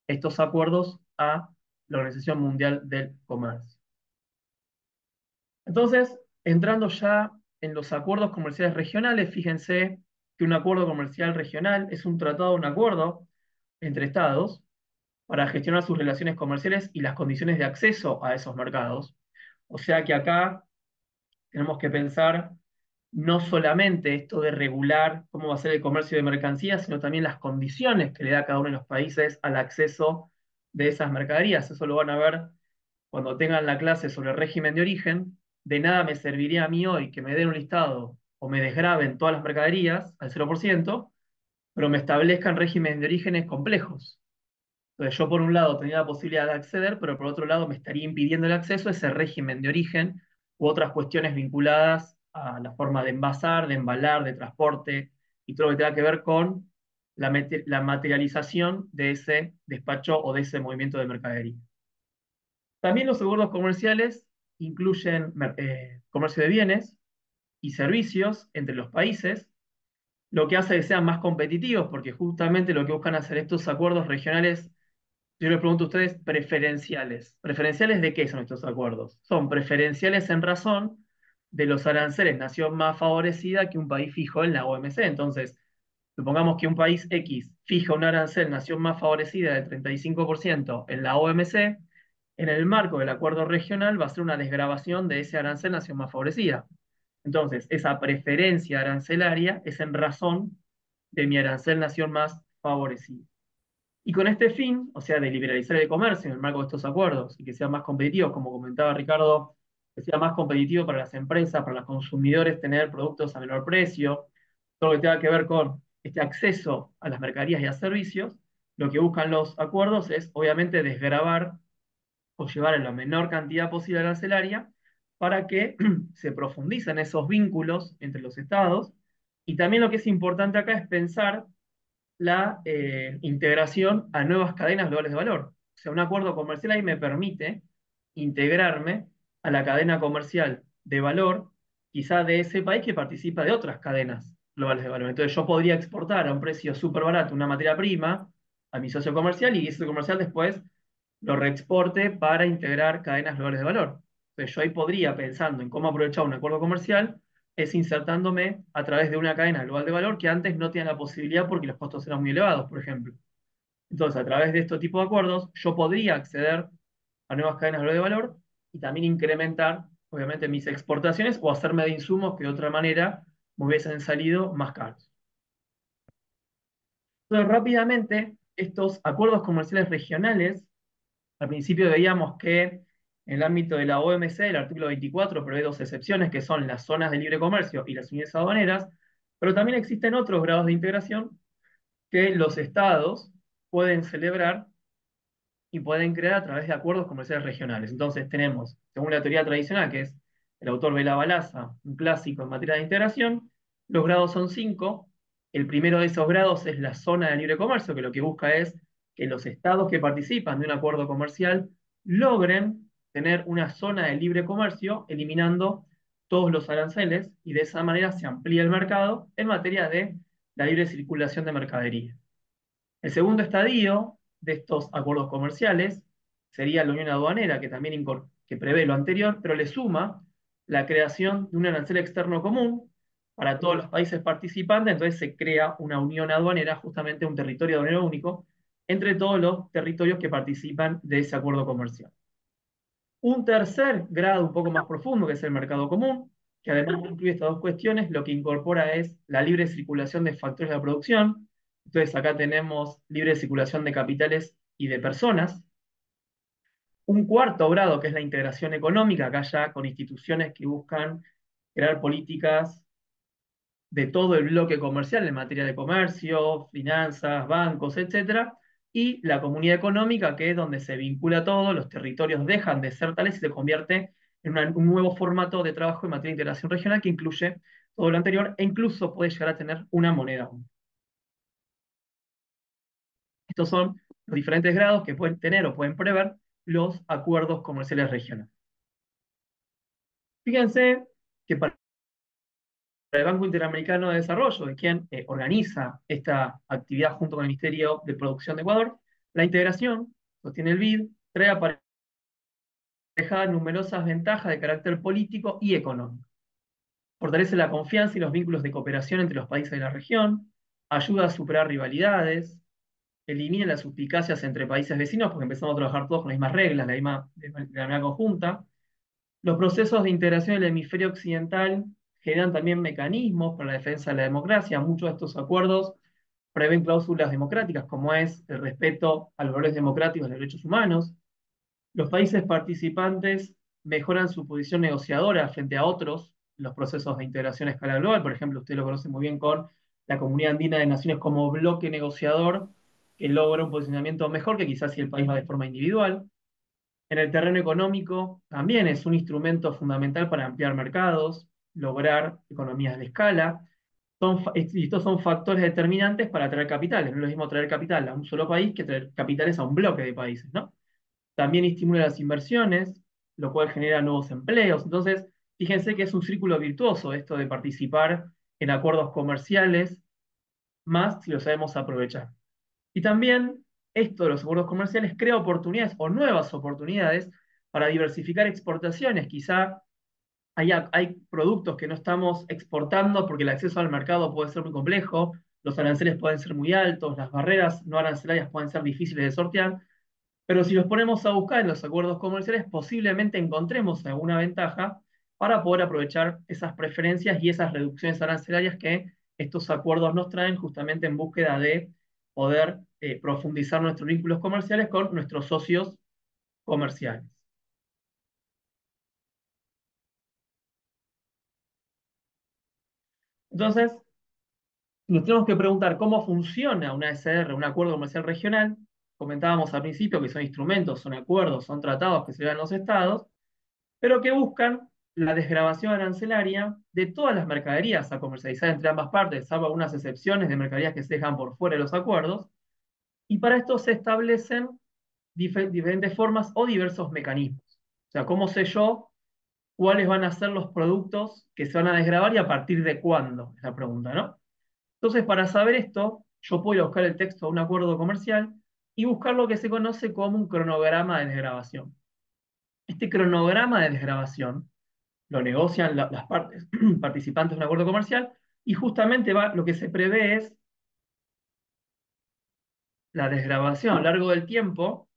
F: estos acuerdos a la Organización Mundial del Comercio. Entonces, entrando ya en los acuerdos comerciales regionales, fíjense que un acuerdo comercial regional es un tratado, un acuerdo entre estados para gestionar sus relaciones comerciales y las condiciones de acceso a esos mercados. O sea que acá tenemos que pensar no solamente esto de regular cómo va a ser el comercio de mercancías, sino también las condiciones que le da cada uno de los países al acceso de esas mercaderías. Eso lo van a ver cuando tengan la clase sobre el régimen de origen. De nada me serviría a mí hoy que me den un listado o me desgraven todas las mercaderías al 0%, pero me establezcan régimen de orígenes complejos. Entonces yo por un lado tenía la posibilidad de acceder, pero por otro lado me estaría impidiendo el acceso a ese régimen de origen u otras cuestiones vinculadas a la forma de envasar, de embalar, de transporte y todo lo que tenga que ver con la materialización de ese despacho o de ese movimiento de mercadería. También los acuerdos comerciales incluyen comercio de bienes y servicios entre los países, lo que hace que sean más competitivos, porque justamente lo que buscan hacer estos acuerdos regionales, yo les pregunto a ustedes, preferenciales. ¿Preferenciales de qué son estos acuerdos? Son preferenciales en razón de los aranceles nación más favorecida que un país fijó en la OMC. Entonces, supongamos que un país X fija un arancel nación más favorecida del 35% en la OMC, en el marco del acuerdo regional va a ser una desgravación de ese arancel nación más favorecida. Entonces, esa preferencia arancelaria es en razón de mi arancel nación más favorecida. Y con este fin, o sea, de liberalizar el comercio en el marco de estos acuerdos y que sea más competitivo, como comentaba Ricardo, que sea más competitivo para las empresas, para los consumidores, tener productos a menor precio, todo lo que tenga que ver con este acceso a las mercaderías y a servicios, lo que buscan los acuerdos es, obviamente, desgravar o llevar a la menor cantidad posible arancelaria para que se profundicen esos vínculos entre los estados. Y también lo que es importante acá es pensar la integración a nuevas cadenas globales de valor. O sea, un acuerdo comercial ahí me permite integrarme a la cadena comercial de valor, quizá de ese país que participa de otras cadenas globales de valor. Entonces yo podría exportar a un precio súper barato una materia prima a mi socio comercial y ese socio comercial después lo reexporte para integrar cadenas globales de valor. Entonces yo ahí podría, pensando en cómo aprovechar un acuerdo comercial, es insertándome a través de una cadena global de valor que antes no tenía la posibilidad porque los costos eran muy elevados, por ejemplo. Entonces, a través de este tipo de acuerdos, yo podría acceder a nuevas cadenas globales de valor y también incrementar, obviamente, mis exportaciones o hacerme de insumos que de otra manera me hubiesen salido más caros. Entonces, rápidamente, estos acuerdos comerciales regionales, al principio veíamos que en el ámbito de la OMC, el artículo 24 prevé dos excepciones, que son las zonas de libre comercio y las unidades aduaneras, pero también existen otros grados de integración que los estados pueden celebrar y pueden crear a través de acuerdos comerciales regionales. Entonces tenemos, según la teoría tradicional, que es el autor Bela Balasa, un clásico en materia de integración, los grados son cinco. El primero de esos grados es la zona de libre comercio, que lo que busca es que los estados que participan de un acuerdo comercial logren tener una zona de libre comercio, eliminando todos los aranceles, y de esa manera se amplía el mercado en materia de la libre circulación de mercadería. El segundo estadio de estos acuerdos comerciales sería la unión aduanera, que también que prevé lo anterior, pero le suma la creación de un arancel externo común para todos los países participantes. Entonces se crea una unión aduanera, justamente un territorio aduanero único, entre todos los territorios que participan de ese acuerdo comercial. Un tercer grado un poco más profundo, que es el mercado común, que además incluye estas dos cuestiones, lo que incorpora es la libre circulación de factores de la producción. Entonces acá tenemos libre circulación de capitales y de personas. Un cuarto grado, que es la integración económica, acá ya con instituciones que buscan crear políticas de todo el bloque comercial en materia de comercio, finanzas, bancos, etcétera, y la comunidad económica, que es donde se vincula todo, los territorios dejan de ser tales y se convierte en un nuevo formato de trabajo en materia de integración regional que incluye todo lo anterior e incluso puede llegar a tener una moneda única. Estos son los diferentes grados que pueden tener o pueden prever los acuerdos comerciales regionales. Fíjense que para el Banco Interamericano de Desarrollo, de quien organiza esta actividad junto con el Ministerio de Producción de Ecuador, la integración, sostiene el BID, trae aparejadas numerosas ventajas de carácter político y económico. Fortalece la confianza y los vínculos de cooperación entre los países de la región, ayuda a superar rivalidades, elimina las suspicacias entre países vecinos porque empezamos a trabajar todos con las mismas reglas, de la manera conjunta. Los procesos de integración del hemisferio occidental generan también mecanismos para la defensa de la democracia. Muchos de estos acuerdos prevén cláusulas democráticas, como es el respeto a los valores democráticos y los derechos humanos. Los países participantes mejoran su posición negociadora frente a otros en los procesos de integración a escala global. Por ejemplo, usted lo conoce muy bien con la Comunidad Andina de Naciones como bloque negociador que logra un posicionamiento mejor que quizás si el país va de forma individual. En el terreno económico también es un instrumento fundamental para ampliar mercados, lograr economías de escala. Y estos son factores determinantes para atraer capitales. No es lo mismo traer capital a un solo país que traer capitales a un bloque de países, ¿no? También estimula las inversiones, lo cual genera nuevos empleos. Entonces, fíjense que es un círculo virtuoso esto de participar en acuerdos comerciales, más si lo sabemos aprovechar. Y también esto de los acuerdos comerciales crea oportunidades o nuevas oportunidades para diversificar exportaciones. Quizá hay productos que no estamos exportando porque el acceso al mercado puede ser muy complejo, los aranceles pueden ser muy altos, las barreras no arancelarias pueden ser difíciles de sortear, pero si los ponemos a buscar en los acuerdos comerciales, posiblemente encontremos alguna ventaja para poder aprovechar esas preferencias y esas reducciones arancelarias que estos acuerdos nos traen justamente en búsqueda de poder profundizar nuestros vínculos comerciales con nuestros socios comerciales. Entonces, nos tenemos que preguntar cómo funciona una SR, un acuerdo comercial regional, comentábamos al principio que son instrumentos, son acuerdos, son tratados que se dan los estados, pero que buscan la desgravación arancelaria de todas las mercaderías a comercializar entre ambas partes, salvo algunas excepciones de mercaderías que se dejan por fuera de los acuerdos, y para esto se establecen diferentes formas o diversos mecanismos. O sea, ¿cómo sé yo cuáles van a ser los productos que se van a desgravar y a partir de cuándo? Es la pregunta, ¿no? Entonces, para saber esto, yo puedo ir a buscar el texto de un acuerdo comercial y buscar lo que se conoce como un cronograma de desgravación. Este cronograma de desgravación lo negocian las partes participantes de un acuerdo comercial y justamente lo que se prevé es la desgravación a lo largo del tiempo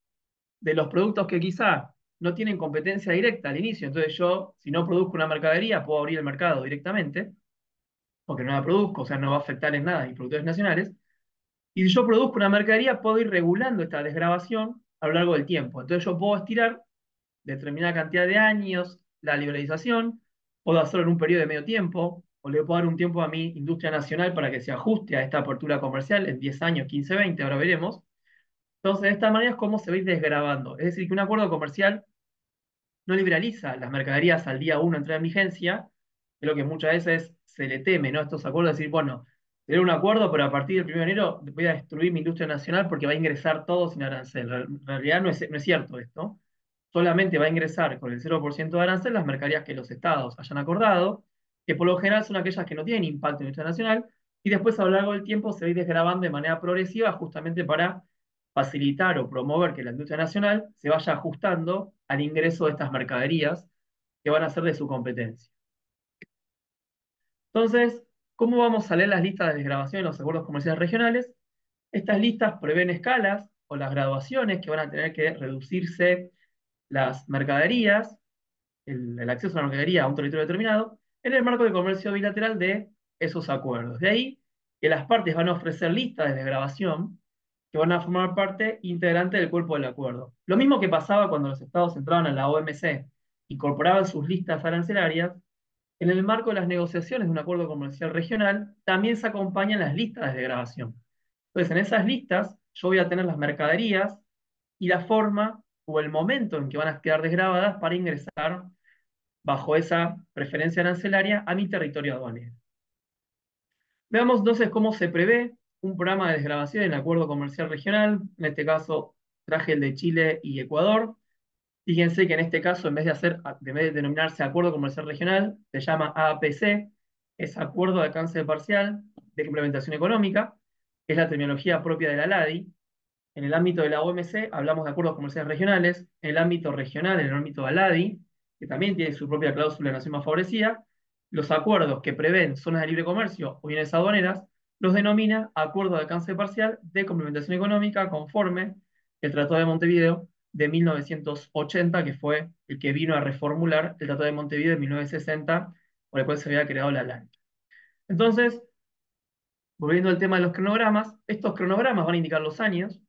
F: de los productos que quizá no tienen competencia directa al inicio. Entonces yo, si no produzco una mercadería, puedo abrir el mercado directamente, porque no la produzco, o sea, no va a afectar en nada a mis productores nacionales. Y si yo produzco una mercadería, puedo ir regulando esta desgravación a lo largo del tiempo. Entonces yo puedo estirar determinada cantidad de años la liberalización, puedo hacerlo en un periodo de medio tiempo, o le puedo dar un tiempo a mi industria nacional para que se ajuste a esta apertura comercial en 10 años, 15, 20, ahora veremos. Entonces, de esta manera es como se va a ir desgravando. Es decir, que un acuerdo comercial no liberaliza las mercaderías al día 1 entrada en vigencia, es lo que muchas veces se le teme, ¿no? Estos acuerdos, decir, bueno, tener un acuerdo, pero a partir del 1 de enero voy a destruir mi industria nacional porque va a ingresar todo sin arancel. En realidad no es cierto esto. Solamente va a ingresar con el 0% de arancel las mercaderías que los estados hayan acordado, que por lo general son aquellas que no tienen impacto en la industria nacional, y después a lo largo del tiempo se va a ir desgravando de manera progresiva justamente para facilitar o promover que la industria nacional se vaya ajustando al ingreso de estas mercaderías que van a ser de su competencia. Entonces, ¿cómo vamos a leer las listas de desgravación en los acuerdos comerciales regionales? Estas listas prevén escalas o las graduaciones que van a tener que reducirse las mercaderías, el acceso a la mercadería a un territorio determinado, en el marco de comercio bilateral de esos acuerdos. De ahí que las partes van a ofrecer listas de desgravación que van a formar parte integrante del cuerpo del acuerdo. Lo mismo que pasaba cuando los estados entraban a la OMC, incorporaban sus listas arancelarias, en el marco de las negociaciones de un acuerdo comercial regional, también se acompañan las listas de grabación. Entonces, en esas listas, yo voy a tener las mercaderías y la forma o el momento en que van a quedar desgravadas para ingresar bajo esa preferencia arancelaria a mi territorio aduanero. Veamos entonces cómo se prevé un programa de desgravación en el acuerdo comercial regional. En este caso, traje el de Chile y Ecuador. Fíjense que en este caso, en vez de denominarse Acuerdo Comercial Regional, se llama APC, es Acuerdo de Alcance Parcial de Complementación Económica, que es la terminología propia de la LADI. En el ámbito de la OMC hablamos de acuerdos comerciales regionales, en el ámbito regional, en el ámbito de la LADI, que también tiene su propia cláusula de nación más favorecida, los acuerdos que prevén zonas de libre comercio o bienes aduaneras los denomina Acuerdo de Alcance Parcial de Complementación Económica conforme el Tratado de Montevideo de 1980, que fue el que vino a reformular el Tratado de Montevideo de 1960, por el cual se había creado la LAN. Entonces, volviendo al tema de los cronogramas, estos cronogramas van a indicar los años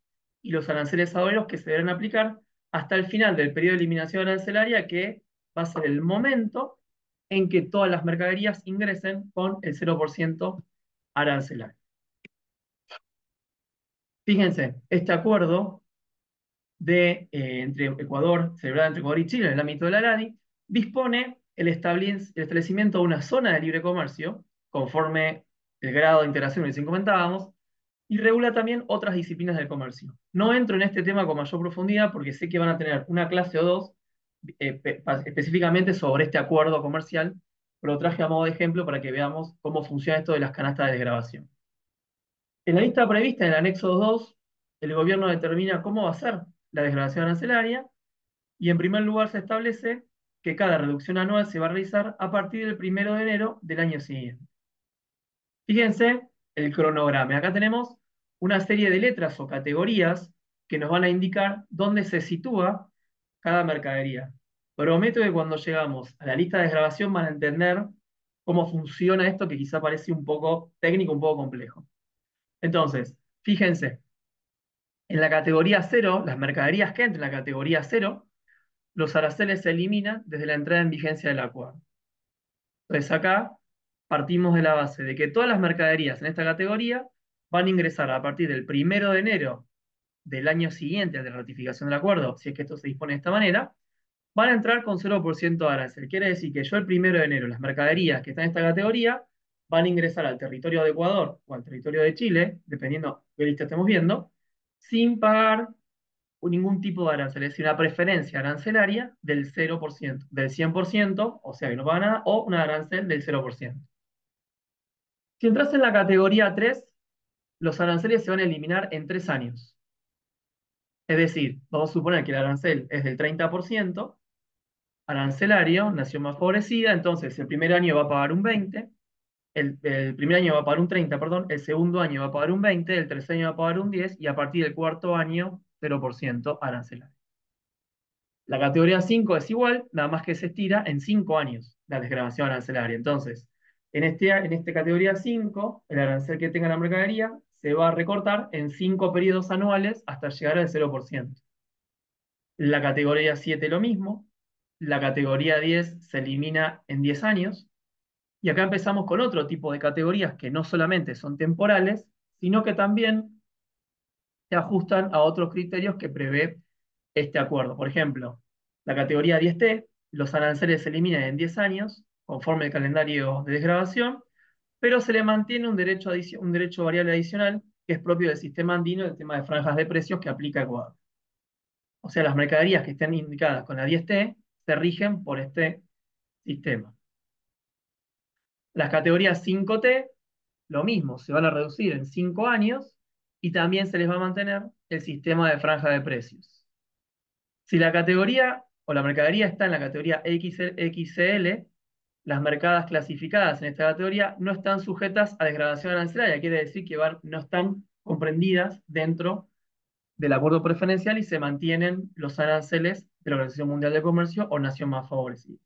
F: y los aranceles aduaneros que se deberán aplicar hasta el final del periodo de eliminación arancelaria, que va a ser el momento en que todas las mercaderías ingresen con el 0% arancelario. Fíjense, este acuerdo entre Ecuador, celebrada entre Ecuador y Chile en el ámbito de la LADI, dispone el establecimiento de una zona de libre comercio, conforme el grado de integración que recién comentábamos, y regula también otras disciplinas del comercio. No entro en este tema con mayor profundidad porque sé que van a tener una clase o dos específicamente sobre este acuerdo comercial, pero lo traje a modo de ejemplo para que veamos cómo funciona esto de las canastas de desgravación. En la lista prevista en el anexo 2, el gobierno determina cómo va a ser la desgravación arancelaria y en primer lugar se establece que cada reducción anual se va a realizar a partir del 1 de enero del año siguiente. Fíjense el cronograma. Acá tenemos una serie de letras o categorías que nos van a indicar dónde se sitúa cada mercadería. Prometo que cuando llegamos a la lista de desgravación van a entender cómo funciona esto, que quizá parece un poco técnico, un poco complejo. Entonces, fíjense, en la categoría 0, las mercaderías que entran en la categoría 0, los aranceles se eliminan desde la entrada en vigencia del acuerdo. Entonces acá partimos de la base de que todas las mercaderías en esta categoría van a ingresar a partir del 1 de enero del año siguiente a la ratificación del acuerdo, si es que esto se dispone de esta manera, van a entrar con 0% de arancel. Quiere decir que yo el 1 de enero las mercaderías que están en esta categoría van a ingresar al territorio de Ecuador o al territorio de Chile, dependiendo de qué lista estemos viendo, sin pagar ningún tipo de arancel, es decir, una preferencia arancelaria del 0%, del 100%, o sea que no paga nada, o una arancel del 0%. Si entras en la categoría 3, los aranceles se van a eliminar en 3 años. Es decir, vamos a suponer que el arancel es del 30%, arancelario, nación más favorecida, entonces el primer año va a pagar un 20%, el primer año va a pagar un 30%, perdón, el segundo año va a pagar un 20%, el tercer año va a pagar un 10% y a partir del cuarto año 0% arancelario. La categoría 5 es igual, nada más que se estira en 5 años la desgravación arancelaria. Entonces, en esta categoría 5, el arancel que tenga la mercadería se va a recortar en 5 periodos anuales hasta llegar al 0%. La categoría 7 lo mismo, la categoría 10 se elimina en 10 años, y acá empezamos con otro tipo de categorías que no solamente son temporales, sino que también se ajustan a otros criterios que prevé este acuerdo. Por ejemplo, la categoría 10T, los aranceles se eliminan en 10 años, conforme el calendario de desgravación, pero se le mantiene un derecho variable adicional que es propio del sistema andino, el tema de franjas de precios que aplica Ecuador. O sea, las mercaderías que estén indicadas con la 10T se rigen por este sistema. Las categorías 5T, lo mismo, se van a reducir en 5 años y también se les va a mantener el sistema de franja de precios. Si la categoría o la mercadería está en la categoría XL, las mercadas clasificadas en esta categoría no están sujetas a desgravación arancelaria, quiere decir que no están comprendidas dentro del acuerdo preferencial y se mantienen los aranceles de la Organización Mundial de Comercio o nación más favorecida.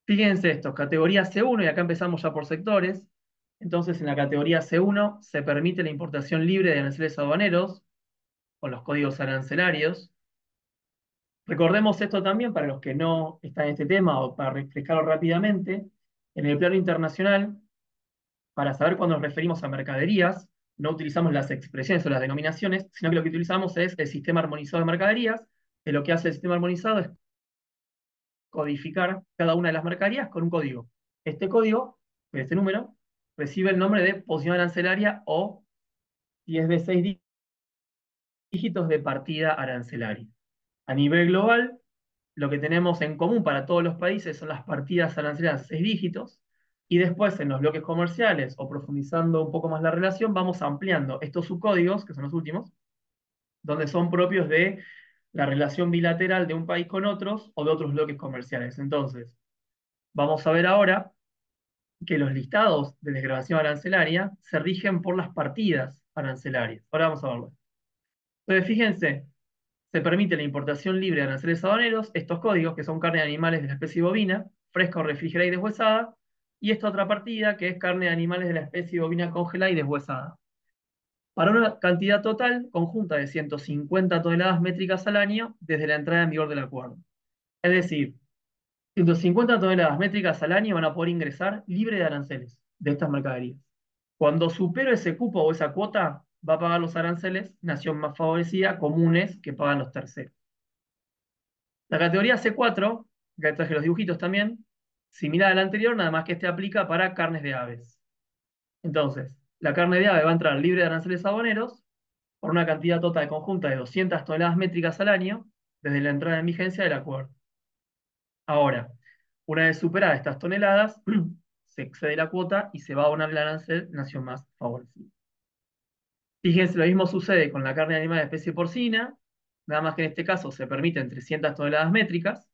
F: Fíjense esto, categoría C1, y acá empezamos ya por sectores. Entonces, en la categoría C1 se permite la importación libre de aranceles aduaneros con los códigos arancelarios. Recordemos esto también para los que no están en este tema o para refrescarlo rápidamente. En el plano internacional, para saber cuando nos referimos a mercaderías, no utilizamos las expresiones o las denominaciones, sino que lo que utilizamos es el sistema armonizado de mercaderías, que lo que hace el sistema armonizado es codificar cada una de las mercaderías con un código. Este código, este número, recibe el nombre de posición arancelaria o, si es de 6 dígitos, de partida arancelaria. A nivel global, lo que tenemos en común para todos los países son las partidas arancelarias de 6 dígitos, y después en los bloques comerciales, o profundizando un poco más la relación, vamos ampliando estos subcódigos, que son los últimos, donde son propios de la relación bilateral de un país con otros o de otros bloques comerciales. Entonces, vamos a ver ahora que los listados de desgravación arancelaria se rigen por las partidas arancelarias. Ahora vamos a verlo. Entonces, fíjense, se permite la importación libre de aranceles aduaneros, estos códigos que son carne de animales de la especie bovina, fresca o refrigerada y deshuesada, y esta otra partida que es carne de animales de la especie bovina congelada y deshuesada, para una cantidad total conjunta de 150 toneladas métricas al año desde la entrada en vigor del acuerdo. Es decir, 150 toneladas métricas al año van a poder ingresar libre de aranceles de estas mercaderías. Cuando supero ese cupo o esa cuota, va a pagar los aranceles nación más favorecida comunes que pagan los terceros. La categoría C4, que traje los dibujitos también, similar a la anterior, nada más que este aplica para carnes de aves. Entonces, la carne de ave va a entrar libre de aranceles aduaneros por una cantidad total conjunta de 200 toneladas métricas al año desde la entrada en vigencia del acuerdo. Ahora, una vez superadas estas toneladas, se excede la cuota y se va a abonar el arancel nación más favorecida. Fíjense, lo mismo sucede con la carne de animal de especie porcina, nada más que en este caso se permiten 300 toneladas métricas,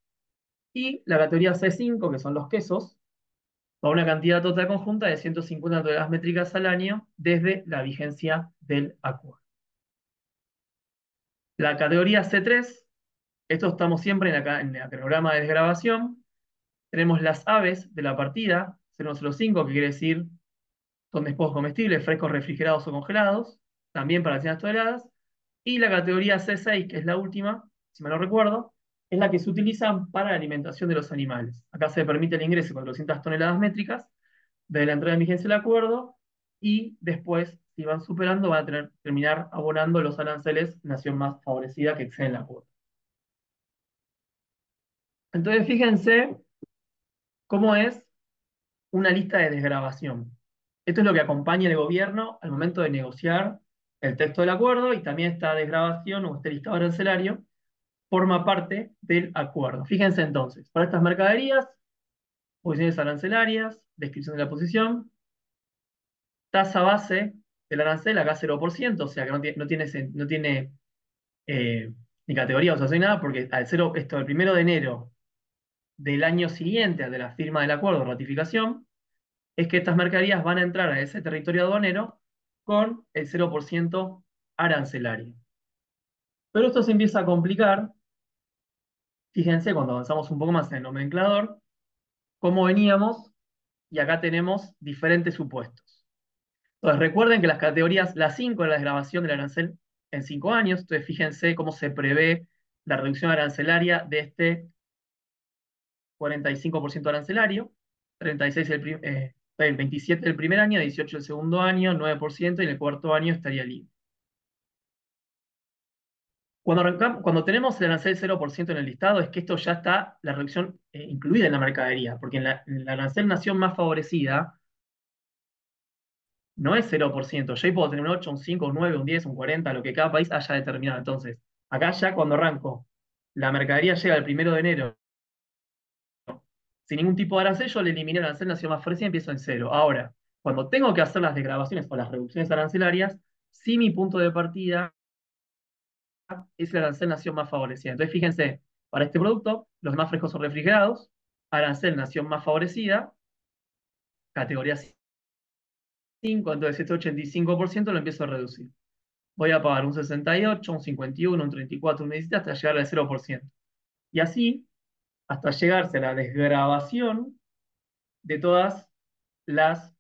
F: y la categoría C5, que son los quesos, va a una cantidad total conjunta de 150 toneladas métricas al año desde la vigencia del acuerdo. La categoría C3, esto estamos siempre en el programa de desgravación, tenemos las aves de la partida, 005, que quiere decir son despojos comestibles, frescos, refrigerados o congelados, también para 100 toneladas, y la categoría C6, que es la última, si mal no recuerdo, es la que se utiliza para la alimentación de los animales. Acá se permite el ingreso de 400 toneladas métricas desde la entrada en vigencia del acuerdo, y después si van superando, van a terminar abonando los aranceles nación más favorecida que exceden la cuota. Entonces, fíjense cómo es una lista de desgravación. Esto es lo que acompaña el gobierno al momento de negociar el texto del acuerdo, y también esta desgravación o este listado arancelario forma parte del acuerdo. Fíjense entonces, para estas mercaderías, posiciones arancelarias, descripción de la posición, tasa base del arancel, acá 0%, o sea que no tiene ni categoría o sea, nada, porque al cero, esto, el 1 de enero del año siguiente al de la firma del acuerdo de ratificación, es que estas mercaderías van a entrar a ese territorio aduanero con el 0% arancelario. Pero esto se empieza a complicar, fíjense, cuando avanzamos un poco más en el nomenclador, cómo veníamos, y acá tenemos diferentes supuestos. Entonces, recuerden que las categorías, las 5 de la desgravación del arancel en 5 años, entonces fíjense cómo se prevé la reducción arancelaria de este 45% arancelario, 36 el 27 del primer año, 18 el segundo año, 9%, y en el cuarto año estaría libre. Cuando tenemos el arancel 0% en el listado, es que esto ya está la reducción incluida en la mercadería, porque en la arancel nación más favorecida no es 0%. Yo ahí puedo tener un 8, un 5, un 9, un 10, un 40, lo que cada país haya determinado. Entonces, acá ya cuando arranco, la mercadería llega el 1 de enero sin ningún tipo de arancel, yo le eliminé el arancel nación más favorecida y empiezo en cero. Ahora, cuando tengo que hacer las desgravaciones o las reducciones arancelarias, sí, mi punto de partida es el arancel nación más favorecida. Entonces, fíjense, para este producto, los más frescos son refrigerados, arancel nación más favorecida, categoría 5, entonces este 85% lo empiezo a reducir. Voy a pagar un 68, un 51, un 34, un 17 hasta llegar al 0%. Y así, hasta llegarse a la desgravación de todas las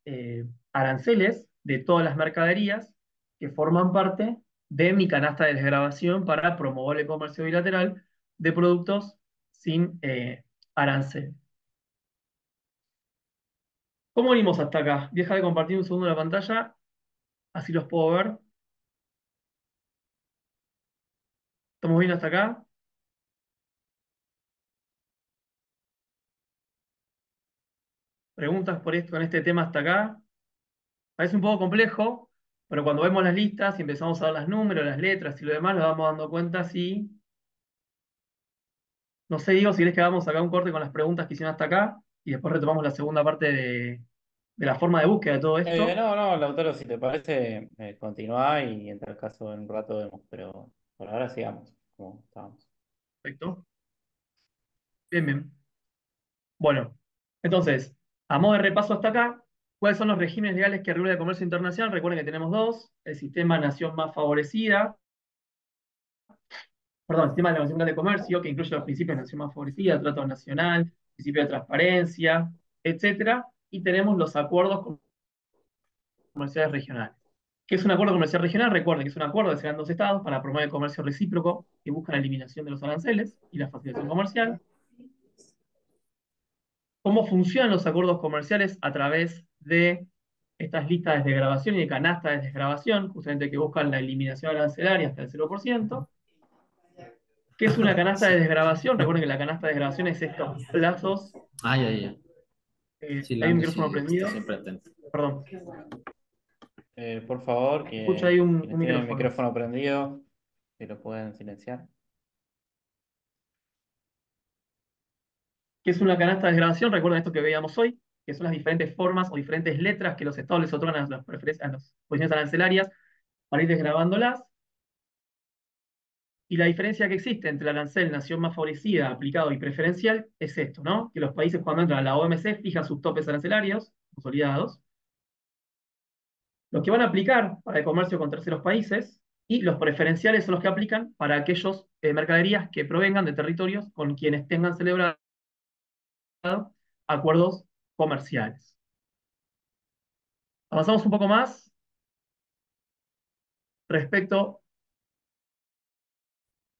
F: aranceles, de todas las mercaderías que forman parte de mi canasta de desgravación para promover el comercio bilateral de productos sin arancel. ¿Cómo venimos hasta acá? Deja de compartir un segundo la pantalla, así los puedo ver. ¿Estamos bien hasta acá? ¿Preguntas por esto, con este tema hasta acá? Parece un poco complejo, pero cuando vemos las listas y empezamos a ver los números, las letras y lo demás, nos vamos dando cuenta si... No sé, Diego, si querés que hagamos acá un corte con las preguntas que hicieron hasta acá y después retomamos la segunda parte de la forma de búsqueda de todo esto.
E: No, Lautaro, si te parece, continúa y en tal caso en un rato vemos, pero por ahora sigamos como estábamos.
F: Perfecto. Bien, bien. Bueno, entonces, a modo de repaso hasta acá, ¿cuáles son los regímenes legales que regulan el comercio internacional? Recuerden que tenemos dos: el sistema nación más favorecida, perdón, el sistema de la Nación de Comercio, que incluye los principios de nación más favorecida, trato nacional, principio de transparencia, etcétera, y tenemos los acuerdos comerciales regionales. ¿Qué es un acuerdo comercial regional? Recuerden que es un acuerdo que se dan dos estados para promover el comercio recíproco que busca la eliminación de los aranceles y la facilitación comercial. ¿Cómo funcionan los acuerdos comerciales? A través de estas listas de desgravación y de canastas de desgravación, justamente que buscan la eliminación arancelaria hasta el 0%. ¿Qué es una canasta de desgravación? Recuerden que la canasta de desgravación es estos plazos.
G: Ah, ya. Sí,
F: Hay un
G: Lando,
F: micrófono
G: sí, está
F: prendido.
G: siempre atento.
F: Perdón.
E: Por favor,
F: Escucha ahí un
E: quienes tienen el
F: micrófono.
E: micrófono prendido, que lo pueden silenciar.
F: ¿Qué es una canasta de desgravación? Recuerden esto que veíamos hoy, que son las diferentes formas o diferentes letras que los estados les otorgan a las posiciones arancelarias para ir desgrabándolas. Y la diferencia que existe entre el arancel nación más favorecida, aplicado y preferencial es esto, ¿no? Que los países cuando entran a la OMC fijan sus topes arancelarios consolidados, los que van a aplicar para el comercio con terceros países, y los preferenciales son los que aplican para aquellos mercaderías que provengan de territorios con quienes tengan celebrado acuerdos comerciales. Avanzamos un poco más respecto,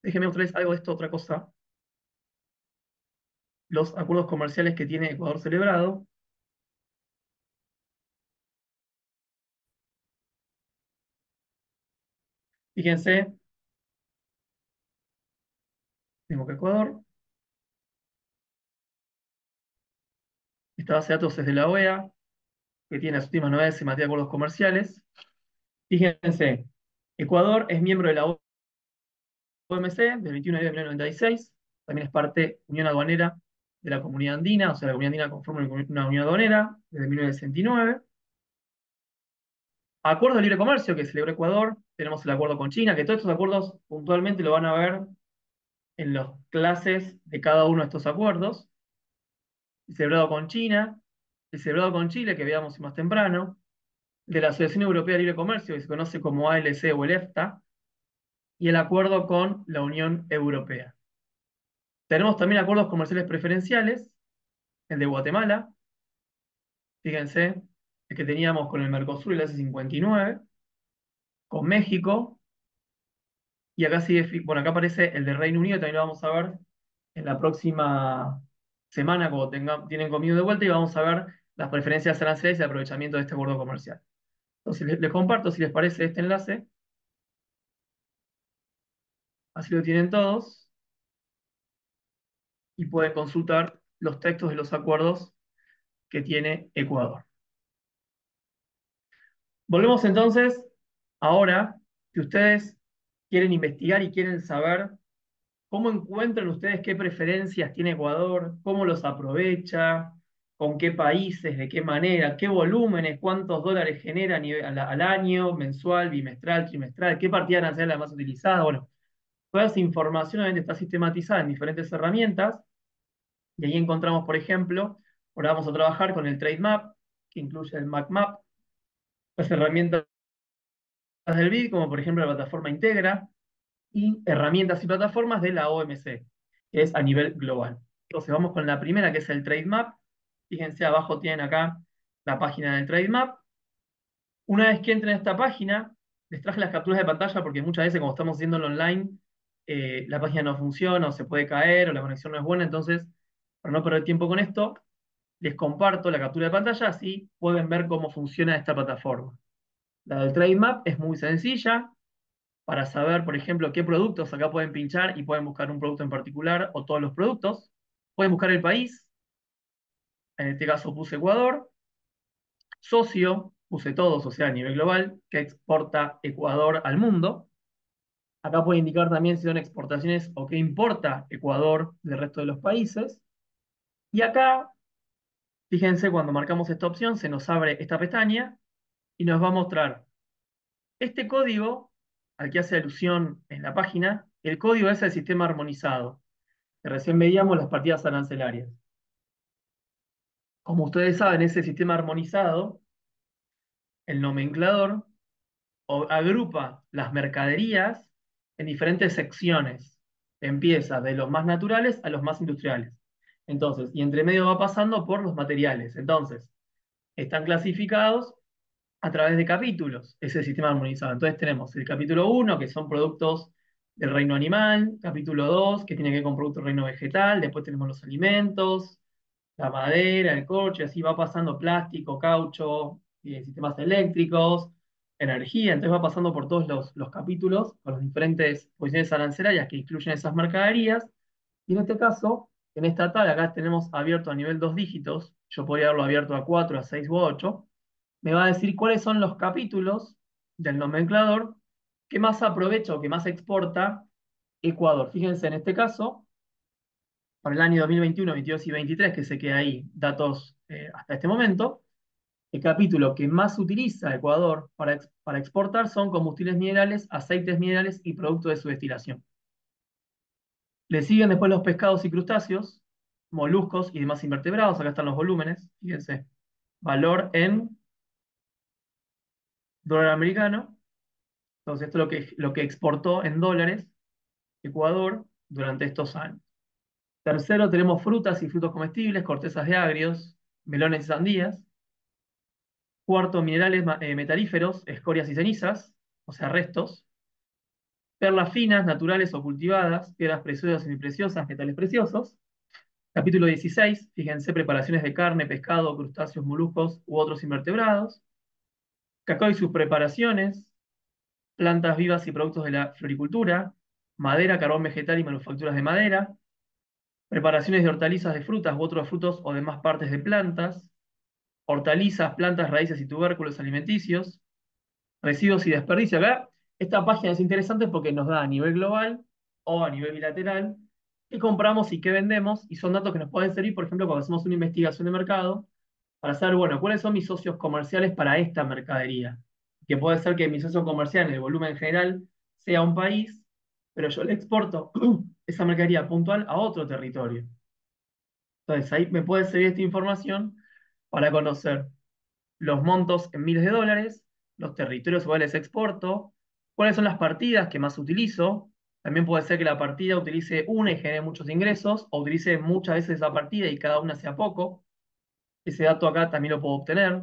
F: déjenme mostrarles algo de esto, otra cosa, los acuerdos comerciales que tiene Ecuador celebrado. Fíjense, tengo que Ecuador. Esta base de datos es de la OEA, que tiene las últimas novedades en materia de acuerdos comerciales. Fíjense, Ecuador es miembro de la OMC del 21 de enero de 1996, también es parte Unión Aduanera de la Comunidad Andina, o sea, la Comunidad Andina conforma una Unión Aduanera desde 1969. Acuerdo de libre comercio que celebró Ecuador, tenemos el acuerdo con China, que todos estos acuerdos puntualmente lo van a ver en las clases de cada uno de estos acuerdos. El celebrado con China, el celebrado con Chile, que veíamos más temprano, de la Asociación Europea de Libre Comercio, que se conoce como ALC o el EFTA, y el acuerdo con la Unión Europea. Tenemos también acuerdos comerciales preferenciales, el de Guatemala, fíjense, el que teníamos con el Mercosur y el S59, con México, y acá sigue, bueno, acá aparece el de Reino Unido, también lo vamos a ver en la próxima semana, cuando tienen conmigo de vuelta, y vamos a ver las preferencias arancelarias y el aprovechamiento de este acuerdo comercial. Entonces, les comparto, si les parece, este enlace, así lo tienen todos, y pueden consultar los textos de los acuerdos que tiene Ecuador. Volvemos entonces, ahora, si ustedes quieren investigar y quieren saber cómo encuentran ustedes qué preferencias tiene Ecuador, cómo los aprovecha, con qué países, de qué manera, qué volúmenes, cuántos dólares genera al año, mensual, bimestral, trimestral, qué partida nacional es la más utilizada. Bueno, toda esa información obviamente está sistematizada en diferentes herramientas, y ahí encontramos, por ejemplo, ahora vamos a trabajar con el Trade Map, que incluye el MacMap, las herramientas del BID, como por ejemplo la plataforma Integra, y herramientas y plataformas de la OMC, que es a nivel global. Entonces vamos con la primera, que es el Trade Map. Fíjense, abajo tienen acá la página del Trade Map. Una vez que entren a esta página, les traje las capturas de pantalla porque muchas veces, como estamos haciéndolo online, la página no funciona, o se puede caer, o la conexión no es buena. Entonces, para no perder tiempo con esto, les comparto la captura de pantalla, así pueden ver cómo funciona esta plataforma. La del Trade Map es muy sencilla. Para saber, por ejemplo, qué productos acá pueden pinchar y pueden buscar un producto en particular o todos los productos. Pueden buscar el país, en este caso puse Ecuador. Socio, puse todos, o sea, a nivel global, que exporta Ecuador al mundo. Acá puede indicar también si son exportaciones o qué importa Ecuador del resto de los países. Y acá, fíjense, cuando marcamos esta opción, se nos abre esta pestaña y nos va a mostrar este código al que hace alusión en la página. El código es el sistema armonizado, que recién veíamos las partidas arancelarias. Como ustedes saben, ese sistema armonizado, el nomenclador, agrupa las mercaderías en diferentes secciones. Empieza de los más naturales a los más industriales. Entonces, y entre medio va pasando por los materiales. Entonces, están clasificados a través de capítulos, ese sistema armonizado. Entonces tenemos el capítulo 1, que son productos del reino animal; capítulo 2, que tiene que ver con productos del reino vegetal; después tenemos los alimentos, la madera, el coche, así va pasando plástico, caucho, sistemas eléctricos, energía. Entonces va pasando por todos los capítulos con las diferentes posiciones arancelarias que incluyen esas mercaderías. Y en este caso, en esta tabla, acá tenemos abierto a nivel 2 dígitos, yo podría haberlo abierto a 4, a 6 u 8, me va a decir cuáles son los capítulos del nomenclador que más aprovecha o que más exporta Ecuador. Fíjense, en este caso, para el año 2021, 22 y 23, que sé que hay datos hasta este momento, el capítulo que más utiliza Ecuador para exportar son combustibles minerales, aceites minerales y productos de su destilación. Le siguen después los pescados y crustáceos, moluscos y demás invertebrados. Acá están los volúmenes, fíjense. Valor en dólar americano. Entonces, esto es lo que exportó en dólares Ecuador durante estos años. Tercero, tenemos frutas y frutos comestibles, cortezas de agrios, melones y sandías. Cuarto, minerales metalíferos, escorias y cenizas, o sea, restos. Perlas finas, naturales o cultivadas, piedras preciosas y semipreciosas, metales preciosos. Capítulo 16, fíjense, preparaciones de carne, pescado, crustáceos, moluscos u otros invertebrados. Cacao y sus preparaciones, plantas vivas y productos de la floricultura, madera, carbón vegetal y manufacturas de madera, preparaciones de hortalizas de frutas u otros frutos o demás partes de plantas, hortalizas, plantas, raíces y tubérculos alimenticios, residuos y desperdicios. Acá, esta página es interesante porque nos da a nivel global o a nivel bilateral qué compramos y qué vendemos, y son datos que nos pueden servir, por ejemplo, cuando hacemos una investigación de mercado, para saber, bueno, cuáles son mis socios comerciales para esta mercadería. Que puede ser que mi socio comercial en el volumen general sea un país, pero yo le exporto esa mercadería puntual a otro territorio. Entonces, ahí me puede servir esta información para conocer los montos en miles de dólares, los territorios cuales exporto, cuáles son las partidas que más utilizo. También puede ser que la partida utilice una y genere muchos ingresos, o utilice muchas veces esa partida y cada una sea poco. Ese dato acá también lo puedo obtener.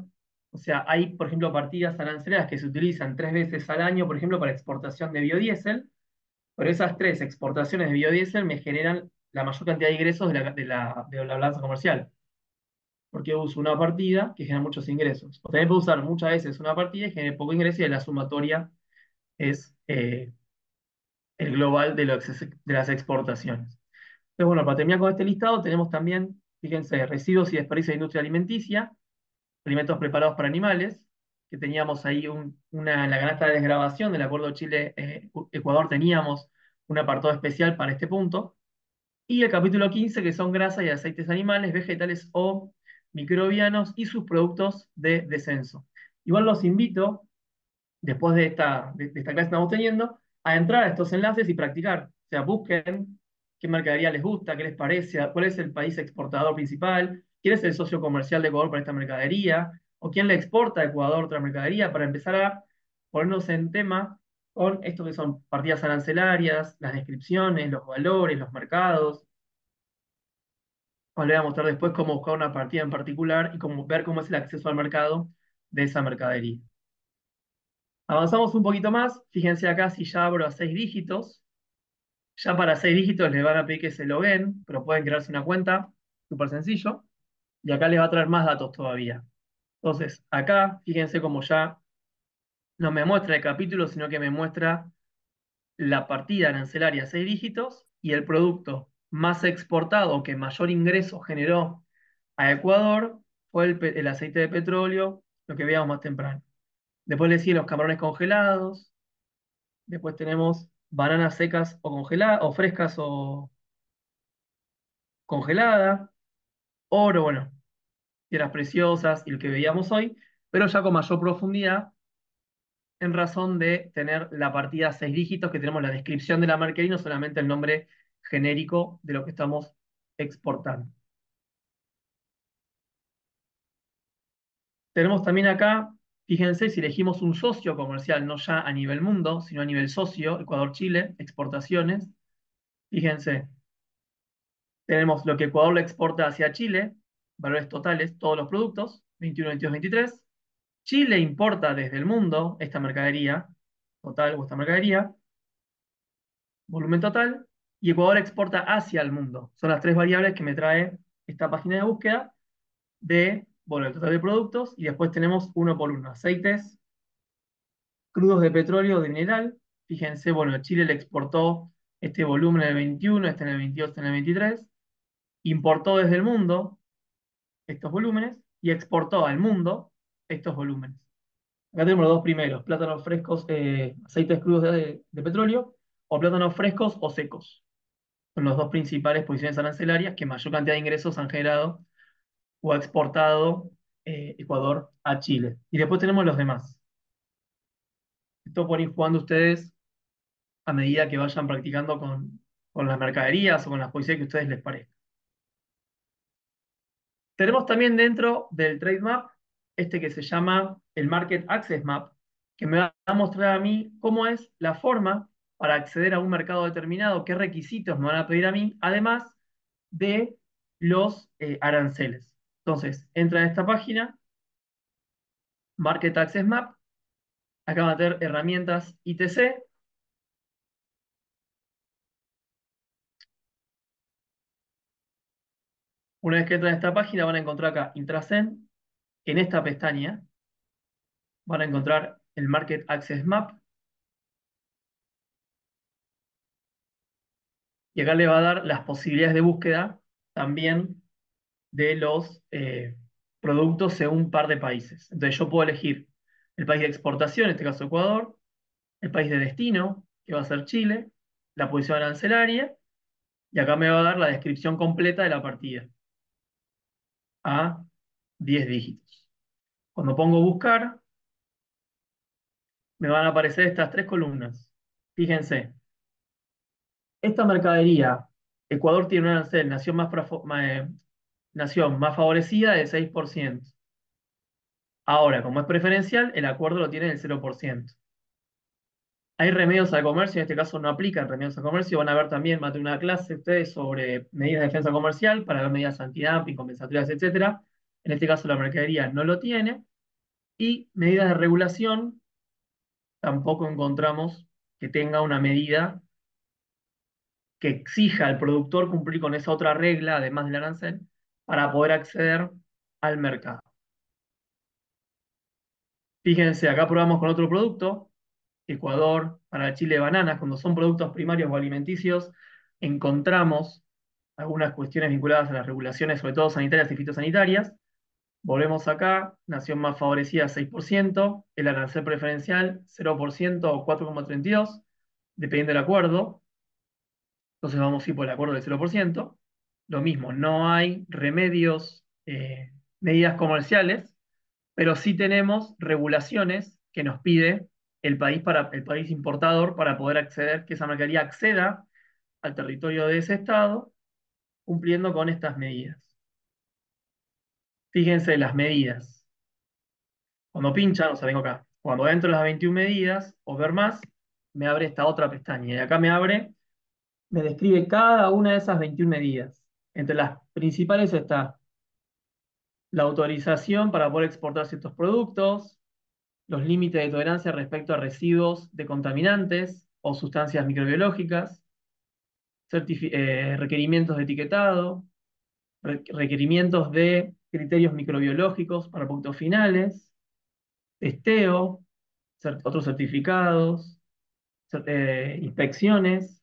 F: O sea, hay, por ejemplo, partidas arancelarias que se utilizan 3 veces al año, por ejemplo, para exportación de biodiesel, pero esas 3 exportaciones de biodiesel me generan la mayor cantidad de ingresos de la balanza comercial, porque uso una partida que genera muchos ingresos. O también puedo usar muchas veces una partida y genera poco ingreso, y la sumatoria es el global de las exportaciones. Entonces, bueno, para terminar con este listado, tenemos también, fíjense, residuos y desperdicios de industria alimenticia, alimentos preparados para animales, que teníamos ahí en la canasta de desgravación del Acuerdo Chile-Ecuador teníamos un apartado especial para este punto. Y el capítulo 15, que son grasas y aceites animales, vegetales o microbianos y sus productos de descenso. Igual los invito, después de esta clase que estamos teniendo, a entrar a estos enlaces y practicar. O sea, busquen qué mercadería les gusta, qué les parece, cuál es el país exportador principal, quién es el socio comercial de Ecuador para esta mercadería, o quién le exporta a Ecuador otra mercadería, para empezar a ponernos en tema con esto que son partidas arancelarias, las descripciones, los valores, los mercados. Os le voy a mostrar después cómo buscar una partida en particular y ver cómo es el acceso al mercado de esa mercadería. Avanzamos un poquito más. Fíjense acá, si ya abro a 6 dígitos, ya para 6 dígitos les van a pedir que se loguen, pero pueden crearse una cuenta, súper sencillo. Y acá les va a traer más datos todavía. Entonces, acá, fíjense cómo ya no me muestra el capítulo, sino que me muestra la partida arancelaria a 6 dígitos y el producto más exportado que mayor ingreso generó a Ecuador fue el aceite de petróleo, lo que veíamos más temprano. Después le siguen los camarones congelados. Después tenemos bananas secas o congeladas, o frescas o congeladas. Oro, bueno, piedras preciosas y lo que veíamos hoy, pero ya con mayor profundidad, en razón de tener la partida a 6 dígitos, que tenemos la descripción de la marca y no solamente el nombre genérico de lo que estamos exportando. Tenemos también acá, fíjense, si elegimos un socio comercial, no ya a nivel mundo, sino a nivel socio, Ecuador-Chile, exportaciones, fíjense, tenemos lo que Ecuador le exporta hacia Chile, valores totales, todos los productos, 21, 22, 23. Chile importa desde el mundo esta mercadería, total o esta mercadería, volumen total, y Ecuador exporta hacia el mundo. Son las 3 variables que me trae esta página de búsqueda de, bueno, el total de productos, y después tenemos uno por uno, aceites, crudos de petróleo o de mineral. Fíjense, bueno, Chile le exportó este volumen en el 21, este en el 22, este en el 23. Importó desde el mundo estos volúmenes y exportó al mundo estos volúmenes. Acá tenemos los dos primeros, plátanos frescos, aceites crudos de petróleo, o plátanos frescos o secos. Son las dos principales posiciones arancelarias que mayor cantidad de ingresos han generado o ha exportado Ecuador a Chile. Y después tenemos los demás. Esto pueden ir jugando ustedes a medida que vayan practicando con las mercaderías o con las posiciones que a ustedes les parezca. Tenemos también dentro del Trade Map este que se llama el Market Access Map, que me va a mostrar a mí cómo es la forma para acceder a un mercado determinado, qué requisitos me van a pedir a mí, además de los aranceles. Entonces, entra en esta página, Market Access Map, acá van a tener herramientas ITC. Una vez que entran en esta página van a encontrar acá Intracen, en esta pestaña van a encontrar el Market Access Map, Y acá le va a dar las posibilidades de búsqueda también de los productos según un par de países. Entonces yo puedo elegir el país de exportación, en este caso Ecuador, el país de destino, que va a ser Chile, la posición arancelaria, y acá me va a dar la descripción completa de la partida a 10 dígitos. Cuando pongo buscar, me van a aparecer estas tres columnas. Fíjense, esta mercadería, Ecuador tiene un arancel, nación más favorecida del 6%. Ahora, como es preferencial, el acuerdo lo tiene del 0%. Hay remedios al comercio, en este caso no aplican remedios al comercio. Van a ver también, más de una clase ustedes sobre medidas de defensa comercial para ver medidas antidumping, compensatorias, etcétera. En este caso la mercadería no lo tiene. Y medidas de regulación, tampoco encontramos que tenga una medida que exija al productor cumplir con esa otra regla, además del arancel, para poder acceder al mercado. Fíjense, acá probamos con otro producto, Ecuador, para Chile, bananas. Cuando son productos primarios o alimenticios, encontramos algunas cuestiones vinculadas a las regulaciones, sobre todo sanitarias y fitosanitarias. Volvemos acá, nación más favorecida 6%, el arancel preferencial 0% o 4,32, dependiendo del acuerdo. Entonces vamos a ir por el acuerdo del 0%. Lo mismo, no hay remedios, medidas comerciales, pero sí tenemos regulaciones que nos pide el país importador para poder acceder, que esa mercadería acceda al territorio de ese estado, cumpliendo con estas medidas. Fíjense las medidas. Cuando pinchan, o sea, vengo acá, cuando entro en las 21 medidas o ver más, me abre esta otra pestaña. Y acá me describe cada una de esas 21 medidas. Entre las principales está la autorización para poder exportar ciertos productos, los límites de tolerancia respecto a residuos de contaminantes o sustancias microbiológicas, requerimientos de etiquetado, requerimientos de criterios microbiológicos para productos finales, testeo, otros certificados, inspecciones,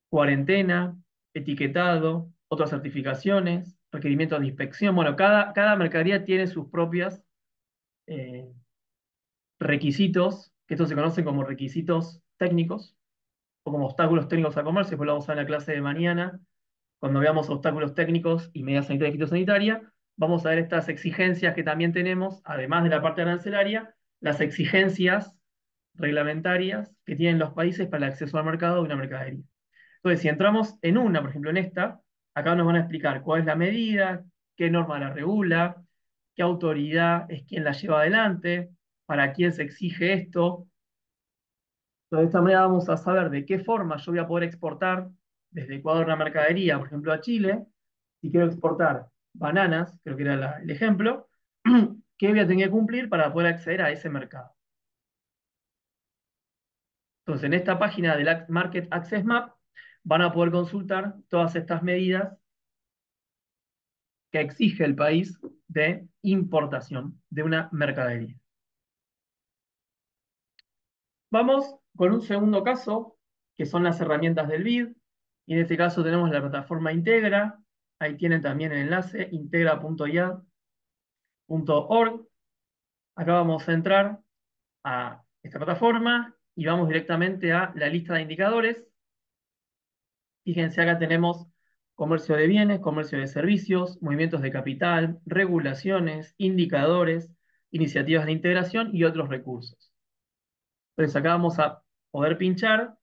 F: cuarentena, etiquetado, otras certificaciones, requerimientos de inspección. Bueno, cada mercadería tiene sus propias eh, requisitos, que estos se conocen como requisitos técnicos o como obstáculos técnicos al comercio. Después lo vamos a ver en la clase de mañana, cuando veamos obstáculos técnicos y medidas sanitarias y fitosanitaria. Vamos a ver estas exigencias que también tenemos, además de la parte arancelaria, las exigencias reglamentarias que tienen los países para el acceso al mercado de una mercadería. Entonces, si entramos en una, por ejemplo en esta, acá nos van a explicar cuál es la medida, qué norma la regula, qué autoridad es quien la lleva adelante, para quién se exige esto. Entonces, de esta manera vamos a saber de qué forma yo voy a poder exportar desde Ecuador una mercadería, por ejemplo, a Chile. Si quiero exportar bananas, creo que era el ejemplo, ¿qué voy a tener que cumplir para poder acceder a ese mercado? Entonces, en esta página del Market Access Map van a poder consultar todas estas medidas que exige el país de importación de una mercadería. Vamos con un segundo caso, que son las herramientas del BID. Y en este caso tenemos la plataforma Integra. Ahí tienen también el enlace, integra.ia.org. Acá vamos a entrar a esta plataforma y vamos directamente a la lista de indicadores. Fíjense, acá tenemos comercio de bienes, comercio de servicios, movimientos de capital, regulaciones, indicadores, iniciativas de integración y otros recursos. Entonces acá vamos a poder pinchar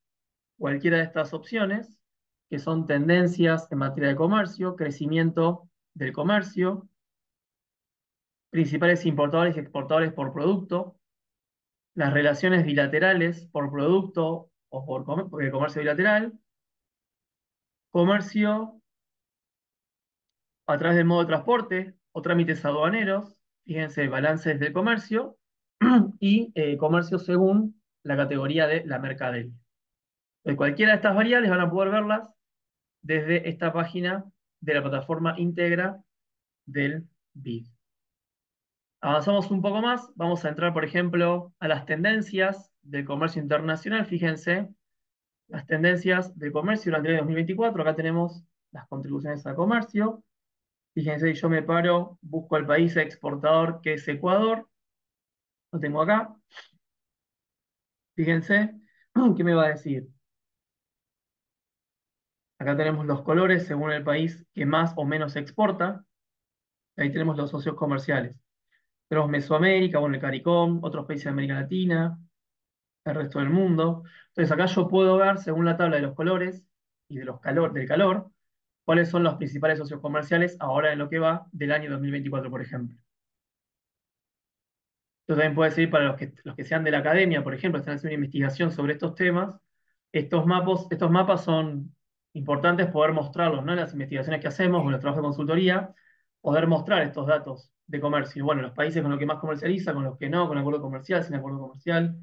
F: cualquiera de estas opciones, que son tendencias en materia de comercio, crecimiento del comercio, principales importadores y exportadores por producto, las relaciones bilaterales por producto o por comercio bilateral, comercio a través del modo de transporte o trámites aduaneros, fíjense, balances del comercio, y comercio según la categoría de la mercadería. Entonces, cualquiera de estas variables van a poder verlas desde esta página de la plataforma Integra del BID. Avanzamos un poco más, vamos a entrar, por ejemplo, a las tendencias del comercio internacional. Fíjense, las tendencias de comercio durante el año 2024. Acá tenemos las contribuciones al comercio. Fíjense, yo me paro, busco el país exportador que es Ecuador. Lo tengo acá. Fíjense, ¿qué me va a decir? Acá tenemos los colores según el país que más o menos exporta. Ahí tenemos los socios comerciales. Tenemos Mesoamérica, bueno, el CARICOM, otros países de América Latina, el resto del mundo. Entonces acá yo puedo ver, según la tabla de los colores y de del calor, cuáles son los principales socios comerciales ahora en lo que va del año 2024, por ejemplo. Esto también puede servir para los que sean de la academia, por ejemplo, están haciendo una investigación sobre estos temas. Estos mapas son importantes poder mostrarlos, ¿no? En las investigaciones que hacemos, con los trabajos de consultoría, poder mostrar estos datos de comercio. Bueno, los países con los que más comercializa, con los que no, con acuerdo comercial, sin acuerdo comercial.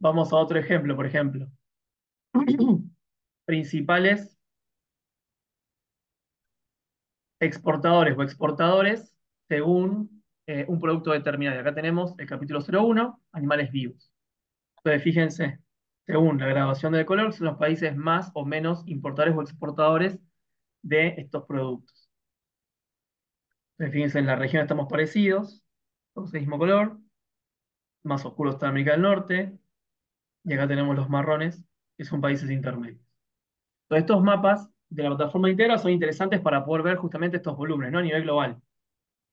F: Vamos a otro ejemplo, por ejemplo. Principales exportadores o exportadores según un producto determinado. Y acá tenemos el capítulo 01, animales vivos. Entonces, fíjense, según la graduación del color, son los países más o menos importadores o exportadores de estos productos. Entonces, fíjense, en la región estamos parecidos, todos el mismo color, más oscuro está América del Norte, y acá tenemos los marrones, que son países intermedios. Entonces, estos mapas de la plataforma Integra son interesantes para poder ver justamente estos volúmenes, ¿no? A nivel global,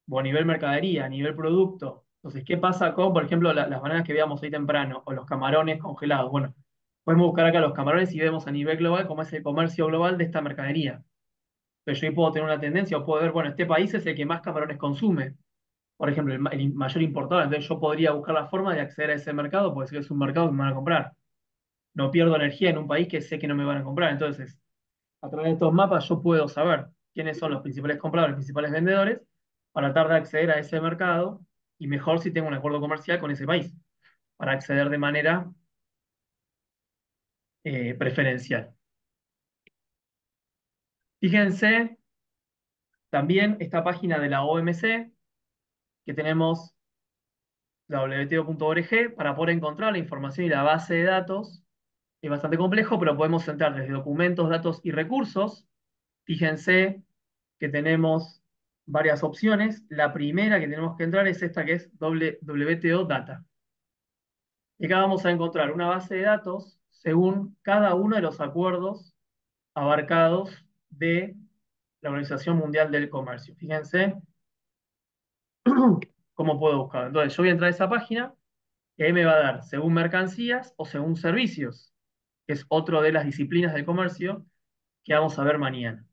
F: o a nivel mercadería, a nivel producto. Entonces, ¿qué pasa con, por ejemplo, las bananas que veíamos hoy temprano, o los camarones congelados? Bueno, podemos buscar acá los camarones y vemos a nivel global cómo es el comercio global de esta mercadería. Pero yo ahí puedo tener una tendencia o puedo ver, bueno, este país es el que más camarones consume. Por ejemplo, el mayor importador. Entonces yo podría buscar la forma de acceder a ese mercado, porque sé que es un mercado que me van a comprar. No pierdo energía en un país que sé que no me van a comprar. Entonces, a través de estos mapas yo puedo saber quiénes son los principales compradores, los principales vendedores, para tratar de acceder a ese mercado y mejor si tengo un acuerdo comercial con ese país, para acceder de manera preferencial. Fíjense también esta página de la OMC, que tenemos la wto.org, para poder encontrar la información y la base de datos. Es bastante complejo, pero podemos entrar desde documentos, datos y recursos. Fíjense que tenemos varias opciones. La primera que tenemos que entrar es esta que es WTO Data. Y acá vamos a encontrar una base de datos según cada uno de los acuerdos abarcados de la Organización Mundial del Comercio. Fíjense cómo puedo buscar. Entonces, yo voy a entrar a esa página y ahí me va a dar según mercancías o según servicios, que es otro de las disciplinas del comercio que vamos a ver mañana.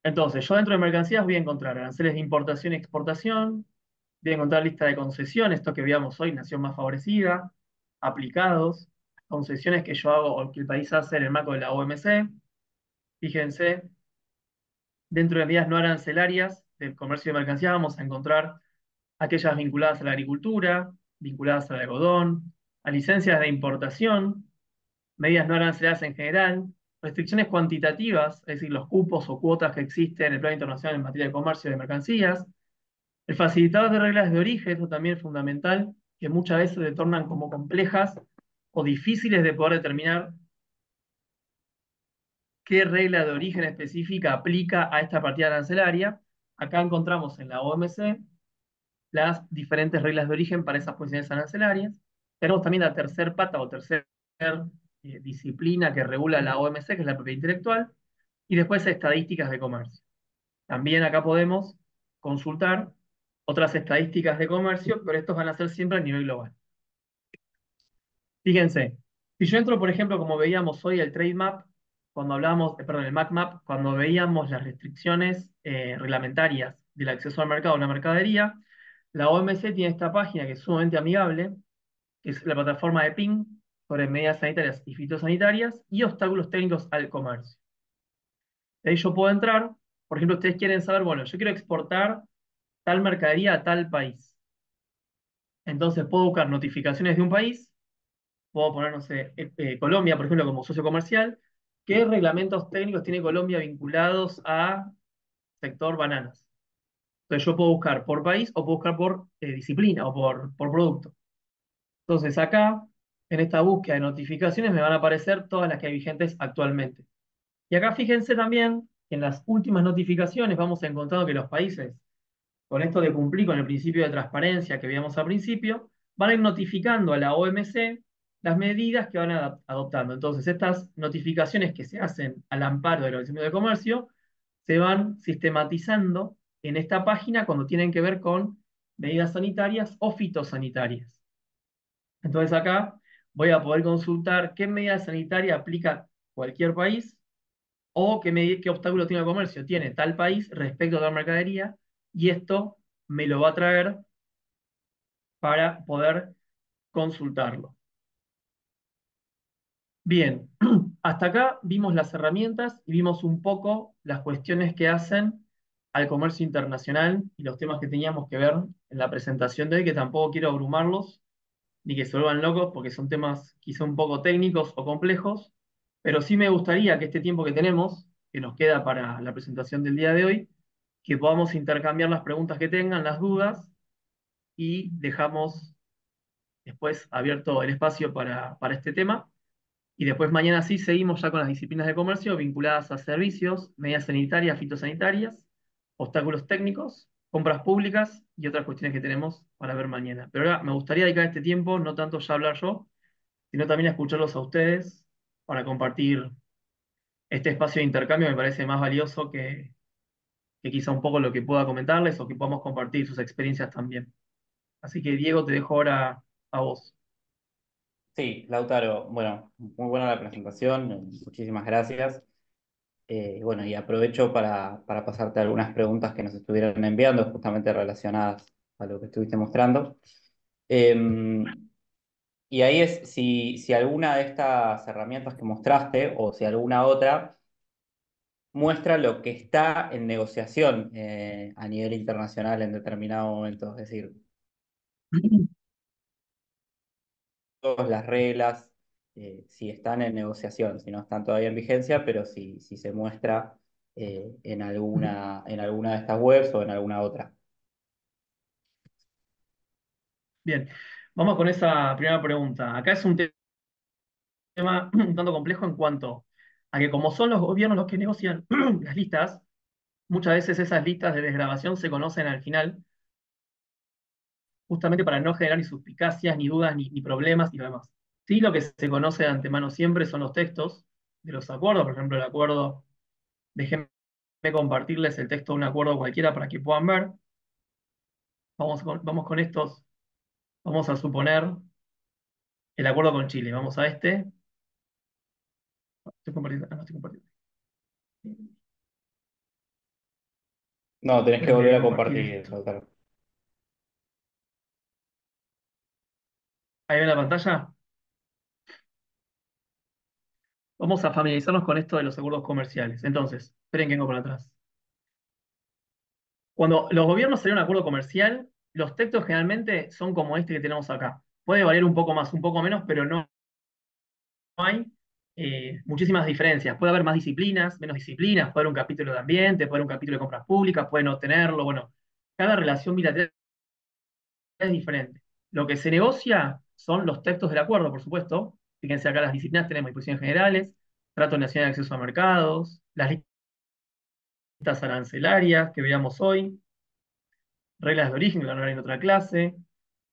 F: Entonces, yo dentro de mercancías voy a encontrar aranceles de importación y exportación, voy a encontrar lista de concesiones, esto que veíamos hoy, nación más favorecida, aplicados, concesiones que yo hago o que el país hace en el marco de la OMC. Fíjense, dentro de medidas no arancelarias del comercio de mercancías vamos a encontrar aquellas vinculadas a la agricultura, vinculadas al algodón, a licencias de importación, medidas no arancelarias en general, restricciones cuantitativas, es decir, los cupos o cuotas que existen en el plano internacional en materia de comercio de mercancías, el facilitador de reglas de origen, eso también es fundamental, que muchas veces se tornan como complejas o difíciles de poder determinar qué regla de origen específica aplica a esta partida arancelaria. Acá encontramos en la OMC las diferentes reglas de origen para esas posiciones arancelarias. Tenemos también la tercer pata o tercer disciplina que regula la OMC, que es la propiedad intelectual, y después estadísticas de comercio. También acá podemos consultar otras estadísticas de comercio, pero estos van a ser siempre a nivel global. Fíjense, si yo entro, por ejemplo, como veíamos hoy el Trade Map, cuando hablábamos, perdón, el Mac Map, cuando veíamos las restricciones reglamentarias del acceso al mercado de una mercadería, la OMC tiene esta página que es sumamente amigable, que es la plataforma de PIN sobre medidas sanitarias y fitosanitarias y obstáculos técnicos al comercio. De ahí yo puedo entrar, por ejemplo, ustedes quieren saber, bueno, yo quiero exportar tal mercadería a tal país. Entonces puedo buscar notificaciones de un país, puedo poner, no sé, Colombia, por ejemplo, como socio comercial, ¿qué reglamentos técnicos tiene Colombia vinculados a sector bananas? Entonces yo puedo buscar por país o puedo buscar por disciplina o por producto. Entonces acá En esta búsqueda de notificaciones me van a aparecer todas las que hay vigentes actualmente. Y acá fíjense también que en las últimas notificaciones vamos encontrando que los países, con esto de cumplir con el principio de transparencia que veíamos al principio, van a ir notificando a la OMC las medidas que van adoptando. Entonces, estas notificaciones que se hacen al amparo de la Organización de Comercio se van sistematizando en esta página cuando tienen que ver con medidas sanitarias o fitosanitarias. Entonces acá voy a poder consultar qué medida sanitaria aplica cualquier país o qué obstáculo tiene el comercio tiene tal país respecto a tal mercadería, y esto me lo va a traer para poder consultarlo. Bien, hasta acá vimos las herramientas y vimos un poco las cuestiones que hacen al comercio internacional y los temas que teníamos que ver en la presentación de hoy, que tampoco quiero abrumarlos ni que se vuelvan locos porque son temas quizá un poco técnicos o complejos, pero sí me gustaría que este tiempo que tenemos, que nos queda para la presentación del día de hoy, que podamos intercambiar las preguntas que tengan, las dudas, y dejamos después abierto el espacio para este tema. Y después mañana sí seguimos ya con las disciplinas de comercio vinculadas a servicios, medidas sanitarias, fitosanitarias, obstáculos técnicos, compras públicas y otras cuestiones que tenemos para ver mañana. Pero ahora me gustaría dedicar este tiempo, no tanto ya hablar yo, sino también a escucharlos a ustedes para compartir este espacio de intercambio. Me parece más valioso que quizá un poco lo que pueda comentarles o que podamos compartir sus experiencias también. Así que Diego, te dejo ahora a vos.
E: Sí, Lautaro, bueno, muy buena la presentación, muchísimas gracias. Bueno, y aprovecho para pasarte algunas preguntas que nos estuvieron enviando, justamente relacionadas a lo que estuviste mostrando. Y ahí es si alguna de estas herramientas que mostraste o si alguna otra muestra lo que está en negociación a nivel internacional en determinado momento. Es decir, todas las reglas, si están en negociación, si no están todavía en vigencia, pero si se muestra en alguna de estas webs o en alguna otra.
F: Bien, vamos con esa primera pregunta. Acá es un tema un tanto complejo en cuanto a que como son los gobiernos los que negocian las listas, muchas veces esas listas de desgravación se conocen al final, justamente para no generar ni suspicacias, ni dudas, ni problemas y lo demás. Sí, lo que se conoce de antemano siempre son los textos de los acuerdos, por ejemplo, el acuerdo, déjenme compartirles el texto de un acuerdo cualquiera para que puedan ver. Vamos con estos, vamos a suponer el acuerdo con Chile, vamos a este. Estoy compartiendo, no estoy compartiendo.
E: No, tenés que
F: Esperen que voy
E: volver
F: a
E: a
F: compartir
E: compartir,
F: esto.
E: Lautaro.
F: Ahí ven la pantalla. Vamos a familiarizarnos con esto de los acuerdos comerciales. Entonces, esperen que vengo por atrás. Cuando los gobiernos hacen un acuerdo comercial, los textos generalmente son como este que tenemos acá. Puede variar un poco más, un poco menos, pero no hay muchísimas diferencias. Puede haber más disciplinas, menos disciplinas, puede haber un capítulo de ambiente, puede haber un capítulo de compras públicas, puede no tenerlo. Bueno, cada relación bilateral es diferente. Lo que se negocia son los textos del acuerdo, por supuesto. Fíjense acá las disciplinas tenemos disposiciones generales, trato nacional de acceso a mercados, las listas arancelarias que veamos hoy, reglas de origen que van a ver en otra clase,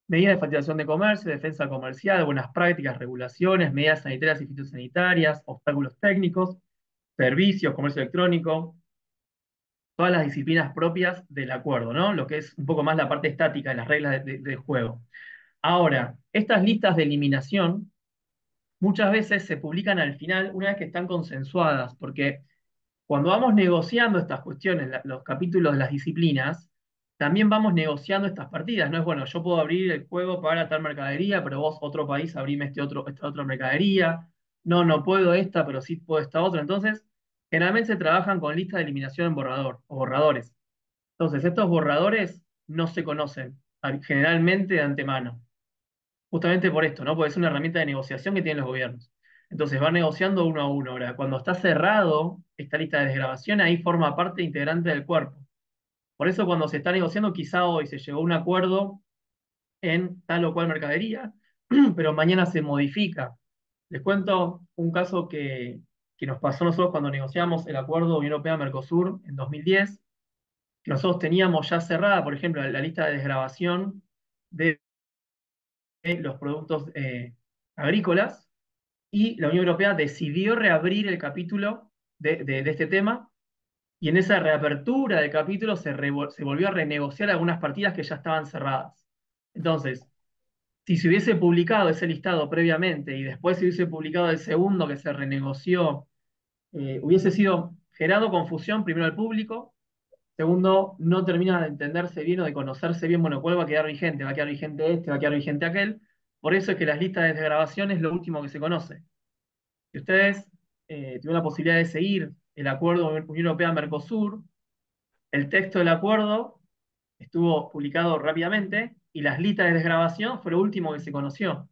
F: medidas de facilitación de comercio, defensa comercial, buenas prácticas, regulaciones, medidas sanitarias y fitosanitarias, obstáculos técnicos, servicios, comercio electrónico, todas las disciplinas propias del acuerdo, ¿no? Lo que es un poco más la parte estática de las reglas de juego. Ahora, estas listas de eliminación muchas veces se publican al final una vez que están consensuadas, porque cuando vamos negociando estas cuestiones, los capítulos de las disciplinas, también vamos negociando estas partidas. No es bueno, yo puedo abrir el juego para tal mercadería, pero vos, otro país, abrime esta otra mercadería. No, no puedo esta, pero sí puedo esta otra. Entonces, generalmente se trabajan con listas de eliminación en borrador o borradores. Entonces, estos borradores no se conocen generalmente de antemano. Justamente por esto, ¿no? Porque es una herramienta de negociación que tienen los gobiernos. Entonces van negociando uno a uno. Ahora, cuando está cerrado esta lista de desgrabación, ahí forma parte integrante del cuerpo. Por eso cuando se está negociando, quizá hoy se llegó a un acuerdo en tal o cual mercadería, pero mañana se modifica. Les cuento un caso que nos pasó a nosotros cuando negociamos el acuerdo Unión Europea-Mercosur en 2010, que nosotros teníamos ya cerrada, por ejemplo, la lista de desgravación de los productos agrícolas, y la Unión Europea decidió reabrir el capítulo de este tema, y en esa reapertura del capítulo se volvió a renegociar algunas partidas que ya estaban cerradas. Entonces, si se hubiese publicado ese listado previamente y después se hubiese publicado el segundo que se renegoció, hubiese sido generado confusión primero al público, segundo, no termina de entenderse bien o de conocerse bien, bueno, cuál va a quedar vigente, va a quedar vigente este, va a quedar vigente aquel. Por eso es que las listas de desgrabación es lo último que se conoce. Si ustedes tuvieron la posibilidad de seguir el acuerdo Unión Europea-Mercosur, el texto del acuerdo estuvo publicado rápidamente y las listas de desgrabación fue lo último que se conoció.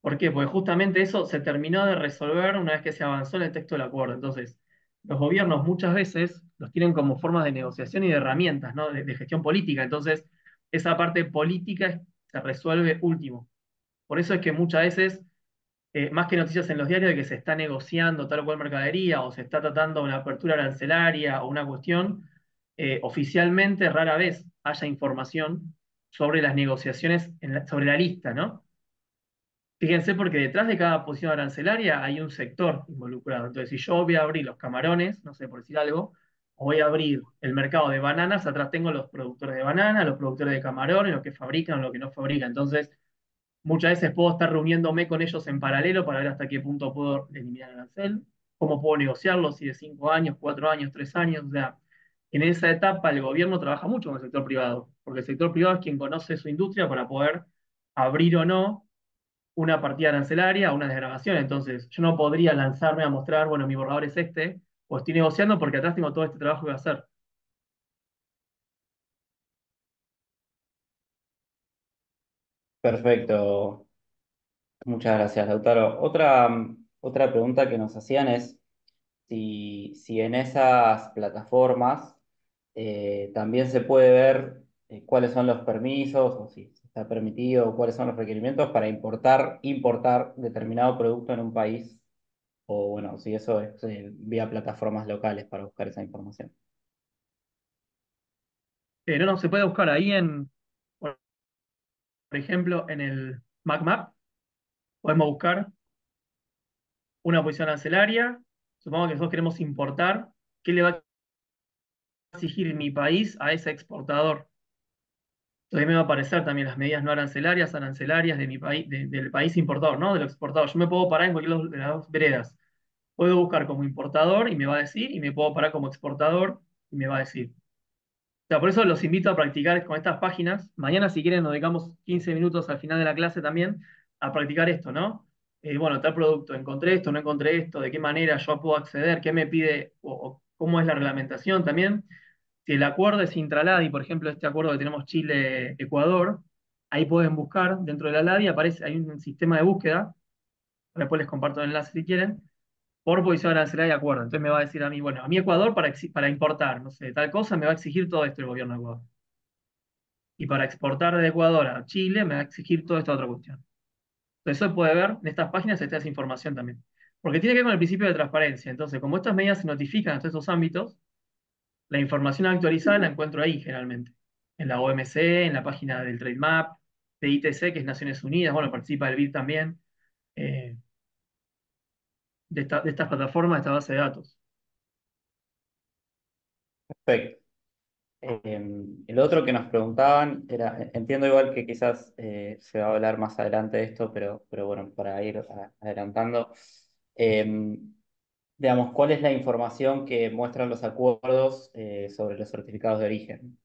F: ¿Por qué? Porque justamente eso se terminó de resolver una vez que se avanzó en el texto del acuerdo. Entonces, los gobiernos muchas veces los tienen como formas de negociación y de herramientas, ¿no? De gestión política. Entonces, esa parte política se resuelve último. Por eso es que muchas veces, más que noticias en los diarios de que se está negociando tal o cual mercadería o se está tratando una apertura arancelaria o una cuestión, oficialmente rara vez haya información sobre las negociaciones sobre la lista, ¿no? Fíjense porque detrás de cada posición arancelaria hay un sector involucrado. Entonces, si yo voy a abrir los camarones, no sé, por decir algo, o voy a abrir el mercado de bananas, atrás tengo los productores de banana, los productores de camarones, los que fabrican, los que no fabrican. Entonces, muchas veces puedo estar reuniéndome con ellos en paralelo para ver hasta qué punto puedo eliminar el arancel, cómo puedo negociarlo, si de 5 años, 4 años, 3 años. O sea, en esa etapa el gobierno trabaja mucho con el sector privado, porque el sector privado es quien conoce su industria para poder abrir o no una partida arancelaria o una desgravación. Entonces, yo no podría lanzarme a mostrar, bueno, mi borrador es este, o estoy negociando porque atrás tengo todo este trabajo que hacer.
E: Perfecto. Muchas gracias, Lautaro. Otra pregunta que nos hacían es si en esas plataformas también se puede ver cuáles son los permisos o si está permitido o cuáles son los requerimientos para importar determinado producto en un país o bueno, si eso es vía plataformas locales para buscar esa información.
F: No, se puede buscar ahí por ejemplo, en el MacMap, podemos buscar una posición arancelaria. Supongamos que nosotros queremos importar, ¿qué le va a exigir mi país a ese exportador? Entonces me va a aparecer también las medidas no arancelarias, arancelarias de mi país, del país importador, ¿no? Del exportador. Yo me puedo parar en cualquiera de las dos veredas. Puedo buscar como importador y me va a decir, y me puedo parar como exportador y me va a decir. O sea, por eso los invito a practicar con estas páginas. Mañana, si quieren, nos dedicamos 15 minutos al final de la clase también a practicar esto, ¿no? Bueno, tal producto, encontré esto, no encontré esto, de qué manera yo puedo acceder, qué me pide o cómo es la reglamentación también. Si el acuerdo es intraladi, por ejemplo, este acuerdo que tenemos Chile-Ecuador, ahí pueden buscar dentro de la LADI, aparece, hay un sistema de búsqueda, después les comparto el enlace si quieren, por posición arancelaria de acuerdo. Entonces me va a decir a mí, bueno, a mí Ecuador para importar, no sé, tal cosa, me va a exigir todo esto el gobierno de Ecuador. Y para exportar de Ecuador a Chile, me va a exigir toda esta otra cuestión. Entonces eso puede ver, en estas páginas está esa información también. Porque tiene que ver con el principio de transparencia. Entonces, como estas medidas se notifican en todos estos ámbitos, la información actualizada la encuentro ahí generalmente. En la OMC, en la página del Trademap, de ITC, que es Naciones Unidas, bueno, participa del BID también, eh, de estas plataformas, de esta base de datos.
E: Perfecto. El otro que nos preguntaban era, entiendo igual que quizás se va a hablar más adelante de esto, pero bueno, para ir adelantando, eh, digamos, ¿cuál es la información que muestran los acuerdos sobre los certificados de origen?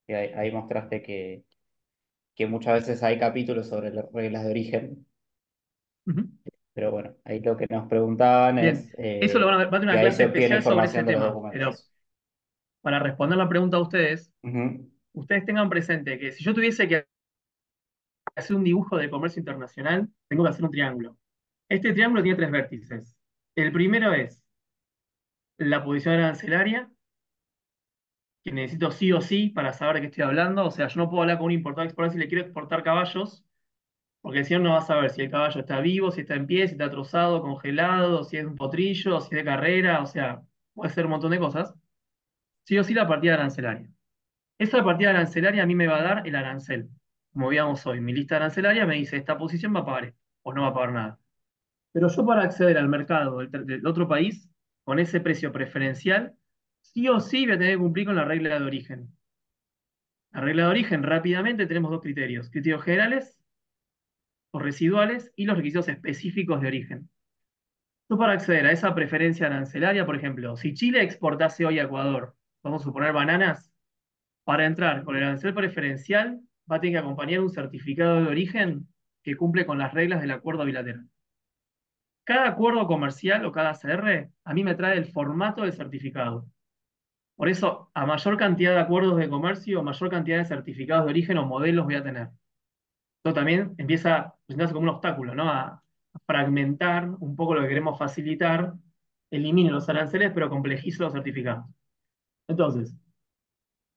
E: Que ahí mostraste que muchas veces hay capítulos sobre las reglas de origen,
F: Ujú.
E: pero bueno, ahí lo que nos preguntaban
F: Bien,
E: es
F: eso lo van a ver, va a tener
E: si
F: una
E: ahí
F: clase
E: se obtiene
F: especial sobre ese
E: información de los
F: tema, pero
E: documentos.
F: para responder la pregunta a ustedes,
E: Ujú.
F: ustedes tengan presente que si yo tuviese que hacer un dibujo de comercio internacional, tengo que hacer un triángulo. Este triángulo tiene tres vértices. El primero es la posición arancelaria, que necesito sí o sí para saber de qué estoy hablando. O sea, yo no puedo hablar con un importador exportador si le quiero exportar caballos Porque si no, no vas a ver si el caballo está vivo, si está en pie, si está trozado, congelado, si es un potrillo, si es de carrera, o sea, puede ser un montón de cosas. Sí o sí la partida arancelaria. Esa partida arancelaria a mí me va a dar el arancel. Como veíamos hoy, mi lista arancelaria me dice, esta posición va a pagar esto, o no va a pagar nada. Pero yo para acceder al mercado del otro país, con ese precio preferencial, sí o sí voy a tener que cumplir con la regla de origen. La regla de origen, rápidamente tenemos dos criterios: criterios generales o residuales y los requisitos específicos de origen. Yo para acceder a esa preferencia arancelaria, por ejemplo, si Chile exportase hoy a Ecuador, vamos a suponer bananas, para entrar con el arancel preferencial va a tener que acompañar un certificado de origen que cumple con las reglas del acuerdo bilateral. Cada acuerdo comercial o cada ACR a mí me trae el formato del certificado. Por eso, a mayor cantidad de acuerdos de comercio, mayor cantidad de certificados de origen o modelos voy a tener. Esto también empieza a presentarse como un obstáculo, ¿no? A fragmentar un poco lo que queremos facilitar, elimino los aranceles, pero complejizo los certificados. Entonces,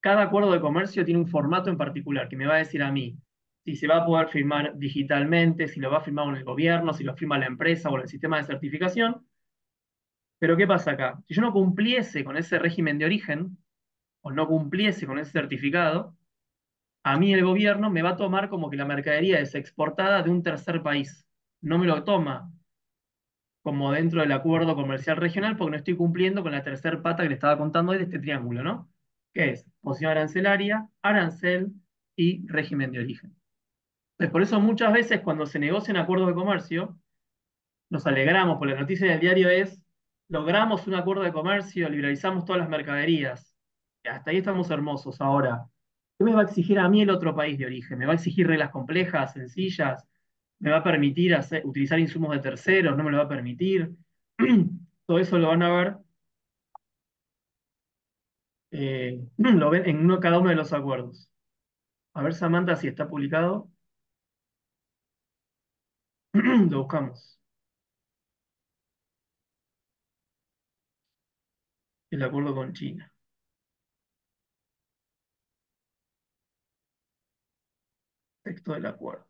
F: cada acuerdo de comercio tiene un formato en particular que me va a decir a mí si se va a poder firmar digitalmente, si lo va a firmar con el gobierno, si lo firma la empresa o el sistema de certificación. Pero ¿qué pasa acá? Si yo no cumpliese con ese régimen de origen o no cumpliese con ese certificado, a mí el gobierno me va a tomar como que la mercadería es exportada de un tercer país. No me lo toma como dentro del acuerdo comercial regional porque no estoy cumpliendo con la tercer pata que le estaba contando hoy de este triángulo, ¿no? Que es posición arancelaria, arancel y régimen de origen. Entonces, por eso muchas veces cuando se negocian acuerdos de comercio, nos alegramos, porque la noticia del diario es, logramos un acuerdo de comercio, liberalizamos todas las mercaderías. Hasta ahí estamos hermosos. Ahora, ¿qué me va a exigir a mí el otro país de origen? ¿Me va a exigir reglas complejas, sencillas? ¿Me va a permitir utilizar insumos de terceros? ¿No me lo va a permitir? Todo eso lo van a ver, lo ven en cada uno de los acuerdos. A ver, Samantha, si está publicado. Lo buscamos. El acuerdo con China. Texto del acuerdo.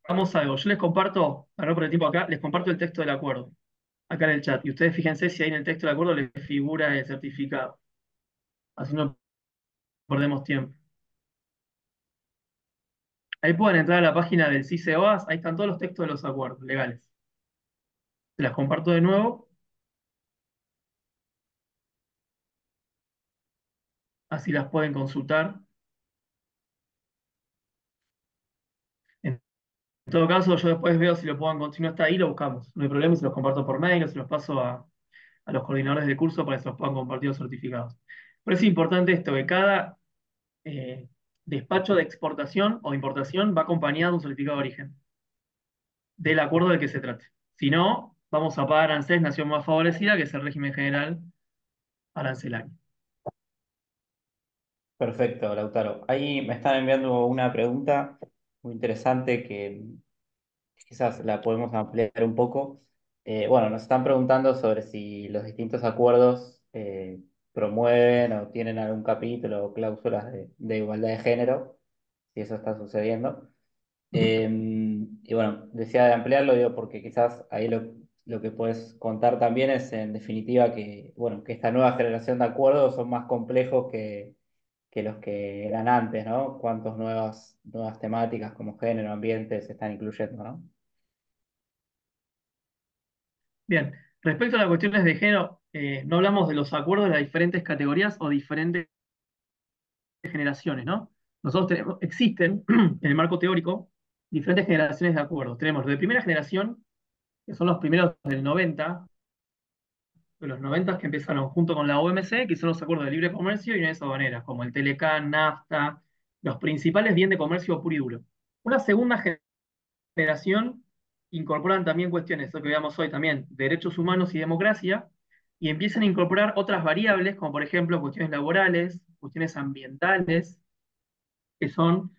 F: Hagamos algo. Yo les comparto, para no perder tiempo acá, les comparto el texto del acuerdo, acá en el chat. Y ustedes fíjense si ahí en el texto del acuerdo les figura el certificado. Así no perdemos tiempo. Ahí pueden entrar a la página del CICEOAS, ahí están todos los textos de los acuerdos legales. Se las comparto de nuevo, así las pueden consultar. En todo caso, yo después veo si lo puedo encontrar, si no está ahí, lo buscamos. No hay problema, se los comparto por mail o se los paso a los coordinadores de curso para que se los puedan compartir los certificados. Pero es importante esto, que cada eh, despacho de exportación o importación va acompañado de un certificado de origen del acuerdo del que se trate. Si no, vamos a pagar aranceles nación más favorecida, que es el régimen general arancelario.
E: Perfecto, Lautaro. Ahí me están enviando una pregunta muy interesante que quizás la podemos ampliar un poco. Bueno, nos están preguntando sobre si los distintos acuerdos promueven o tienen algún capítulo o cláusulas de igualdad de género, si eso está sucediendo. Y bueno, decía de ampliarlo, digo, porque quizás ahí lo que puedes contar también es, en definitiva, que, bueno, que esta nueva generación de acuerdos son más complejos que los que eran antes, ¿no? Cuántas nuevas temáticas como género, ambiente se están incluyendo, ¿no?
F: Bien, respecto a las cuestiones de género, no hablamos de los acuerdos de las diferentes categorías o diferentes generaciones, ¿no? Nosotros existen en el marco teórico diferentes generaciones de acuerdos. Tenemos los de primera generación, que son los primeros del 90, de los 90 que empezaron junto con la OMC, que son los acuerdos de libre comercio y uniones aduaneras, como el Telecán, NAFTA, los principales bienes de comercio puro y duro. Una segunda generación incorporan también cuestiones, lo que veamos hoy también, derechos humanos y democracia, y empiezan a incorporar otras variables, como por ejemplo cuestiones laborales, cuestiones ambientales, que son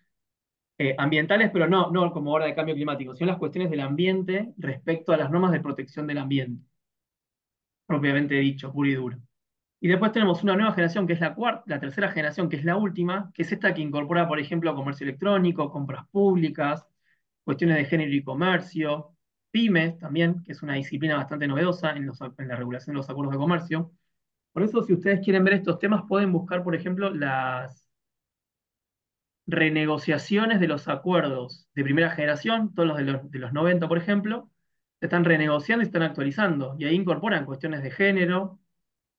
F: ambientales, pero no como ahora de cambio climático, sino las cuestiones del ambiente respecto a las normas de protección del ambiente, propiamente dicho, puro y duro. Y después tenemos una nueva generación que es la tercera generación, que es la última, que es esta que incorpora, por ejemplo, comercio electrónico, compras públicas, cuestiones de género y comercio, pymes también, que es una disciplina bastante novedosa en la regulación de los acuerdos de comercio. Por eso, si ustedes quieren ver estos temas, pueden buscar, por ejemplo, las renegociaciones de los acuerdos de primera generación, todos los de los 90, por ejemplo, se están renegociando y se están actualizando. Y ahí incorporan cuestiones de género,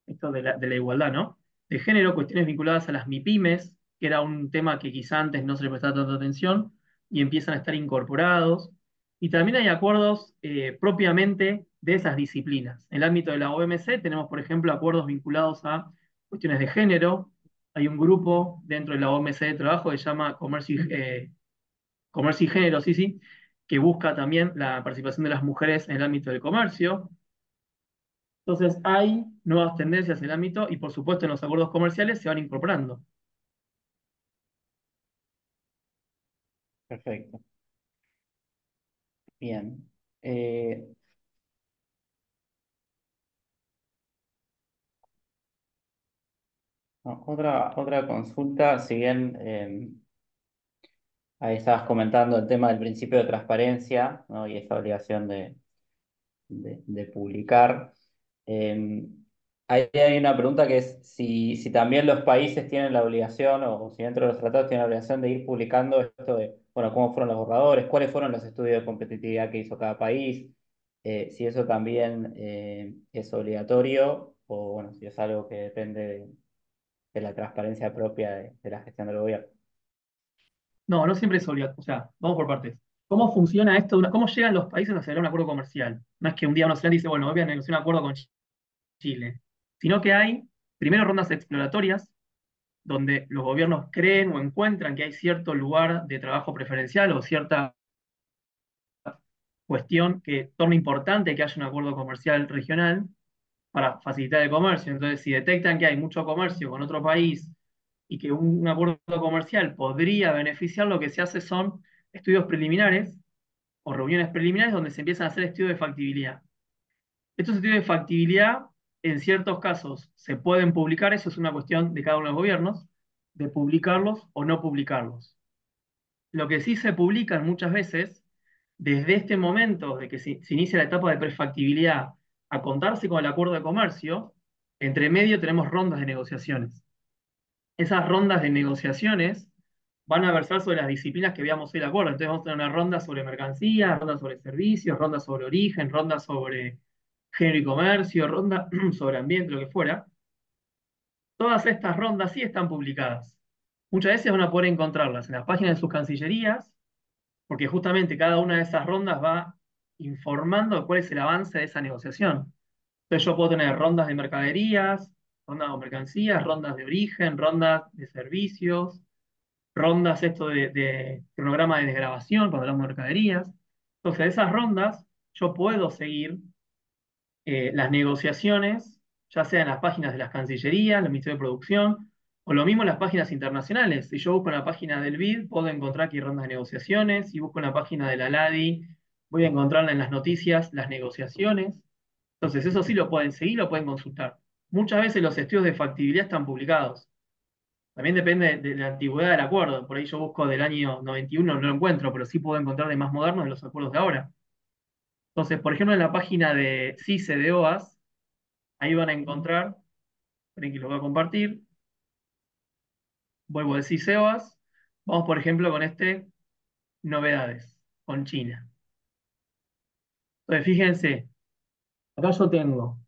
F: esto de la igualdad, ¿no? De género, cuestiones vinculadas a las MIPYMES, que era un tema que quizá antes no se le prestaba tanta atención, y empiezan a estar incorporados. Y también hay acuerdos propiamente de esas disciplinas. En el ámbito de la OMC tenemos, por ejemplo, acuerdos vinculados a cuestiones de género. Hay un grupo dentro de la OMC de trabajo que se llama Comercio y Género, sí, sí, que busca también la participación de las mujeres en el ámbito del comercio. Entonces hay nuevas tendencias en el ámbito y por supuesto en los acuerdos comerciales se van incorporando.
E: Perfecto. Bien. Eh, otra consulta, si bien ahí estabas comentando el tema del principio de transparencia, ¿no? Y esa obligación de publicar. Eh, hay una pregunta que es si también los países tienen la obligación, o si dentro de los tratados tienen la obligación de ir publicando esto de, bueno, cómo fueron los borradores, cuáles fueron los estudios de competitividad que hizo cada país, si eso también es obligatorio, o bueno, si es algo que depende de la transparencia propia de la gestión del gobierno.
F: No, no siempre es obligatorio. O sea, vamos por partes. ¿Cómo funciona esto? ¿Cómo llegan los países a celebrar un acuerdo comercial? No es que un día uno se dice, bueno, voy a negociar un acuerdo con Chile, sino que hay primero rondas exploratorias donde los gobiernos creen o encuentran que hay cierto lugar de trabajo preferencial o cierta cuestión que torna importante que haya un acuerdo comercial regional para facilitar el comercio. Entonces, si detectan que hay mucho comercio con otro país y que un acuerdo comercial podría beneficiar, lo que se hace son estudios preliminares o reuniones preliminares donde se empiezan a hacer estudios de factibilidad. Estos estudios de factibilidad, en ciertos casos, se pueden publicar, eso es una cuestión de cada uno de los gobiernos, de publicarlos o no publicarlos. Lo que sí se publican muchas veces, desde este momento de que se inicia la etapa de prefactibilidad a contarse con el acuerdo de comercio, entre medio tenemos rondas de negociaciones. Esas rondas de negociaciones van a versar sobre las disciplinas que veamos hoy el acuerdo. Entonces vamos a tener una ronda sobre mercancías, ronda sobre servicios, ronda sobre origen, ronda sobre género y comercio, ronda sobre ambiente, lo que fuera. Todas estas rondas sí están publicadas. Muchas veces van a poder encontrarlas en las páginas de sus cancillerías, porque justamente cada una de esas rondas va informando de cuál es el avance de esa negociación. Entonces yo puedo tener rondas de mercaderías, rondas de mercancías, rondas de origen, rondas de servicios, rondas esto de cronograma de desgrabación cuando hablamos de mercaderías. Entonces, de esas rondas yo puedo seguir las negociaciones, ya sea en las páginas de las cancillerías, el Ministerio de Producción, o lo mismo en las páginas internacionales. Si yo busco en la página del BID, puedo encontrar que hay rondas de negociaciones. Si busco en la página de la LADI, voy a encontrar en las noticias las negociaciones. Entonces, eso sí lo pueden seguir, lo pueden consultar. Muchas veces los estudios de factibilidad están publicados. También depende de la antigüedad del acuerdo. Por ahí yo busco del año 91, no lo encuentro, pero sí puedo encontrar de más modernos de los acuerdos de ahora. Entonces, por ejemplo, en la página de CICE de OAS, ahí van a encontrar, esperen que lo voy a compartir, vuelvo a decir CICE OAS, vamos por ejemplo con novedades, con China. Entonces, fíjense, acá yo tengo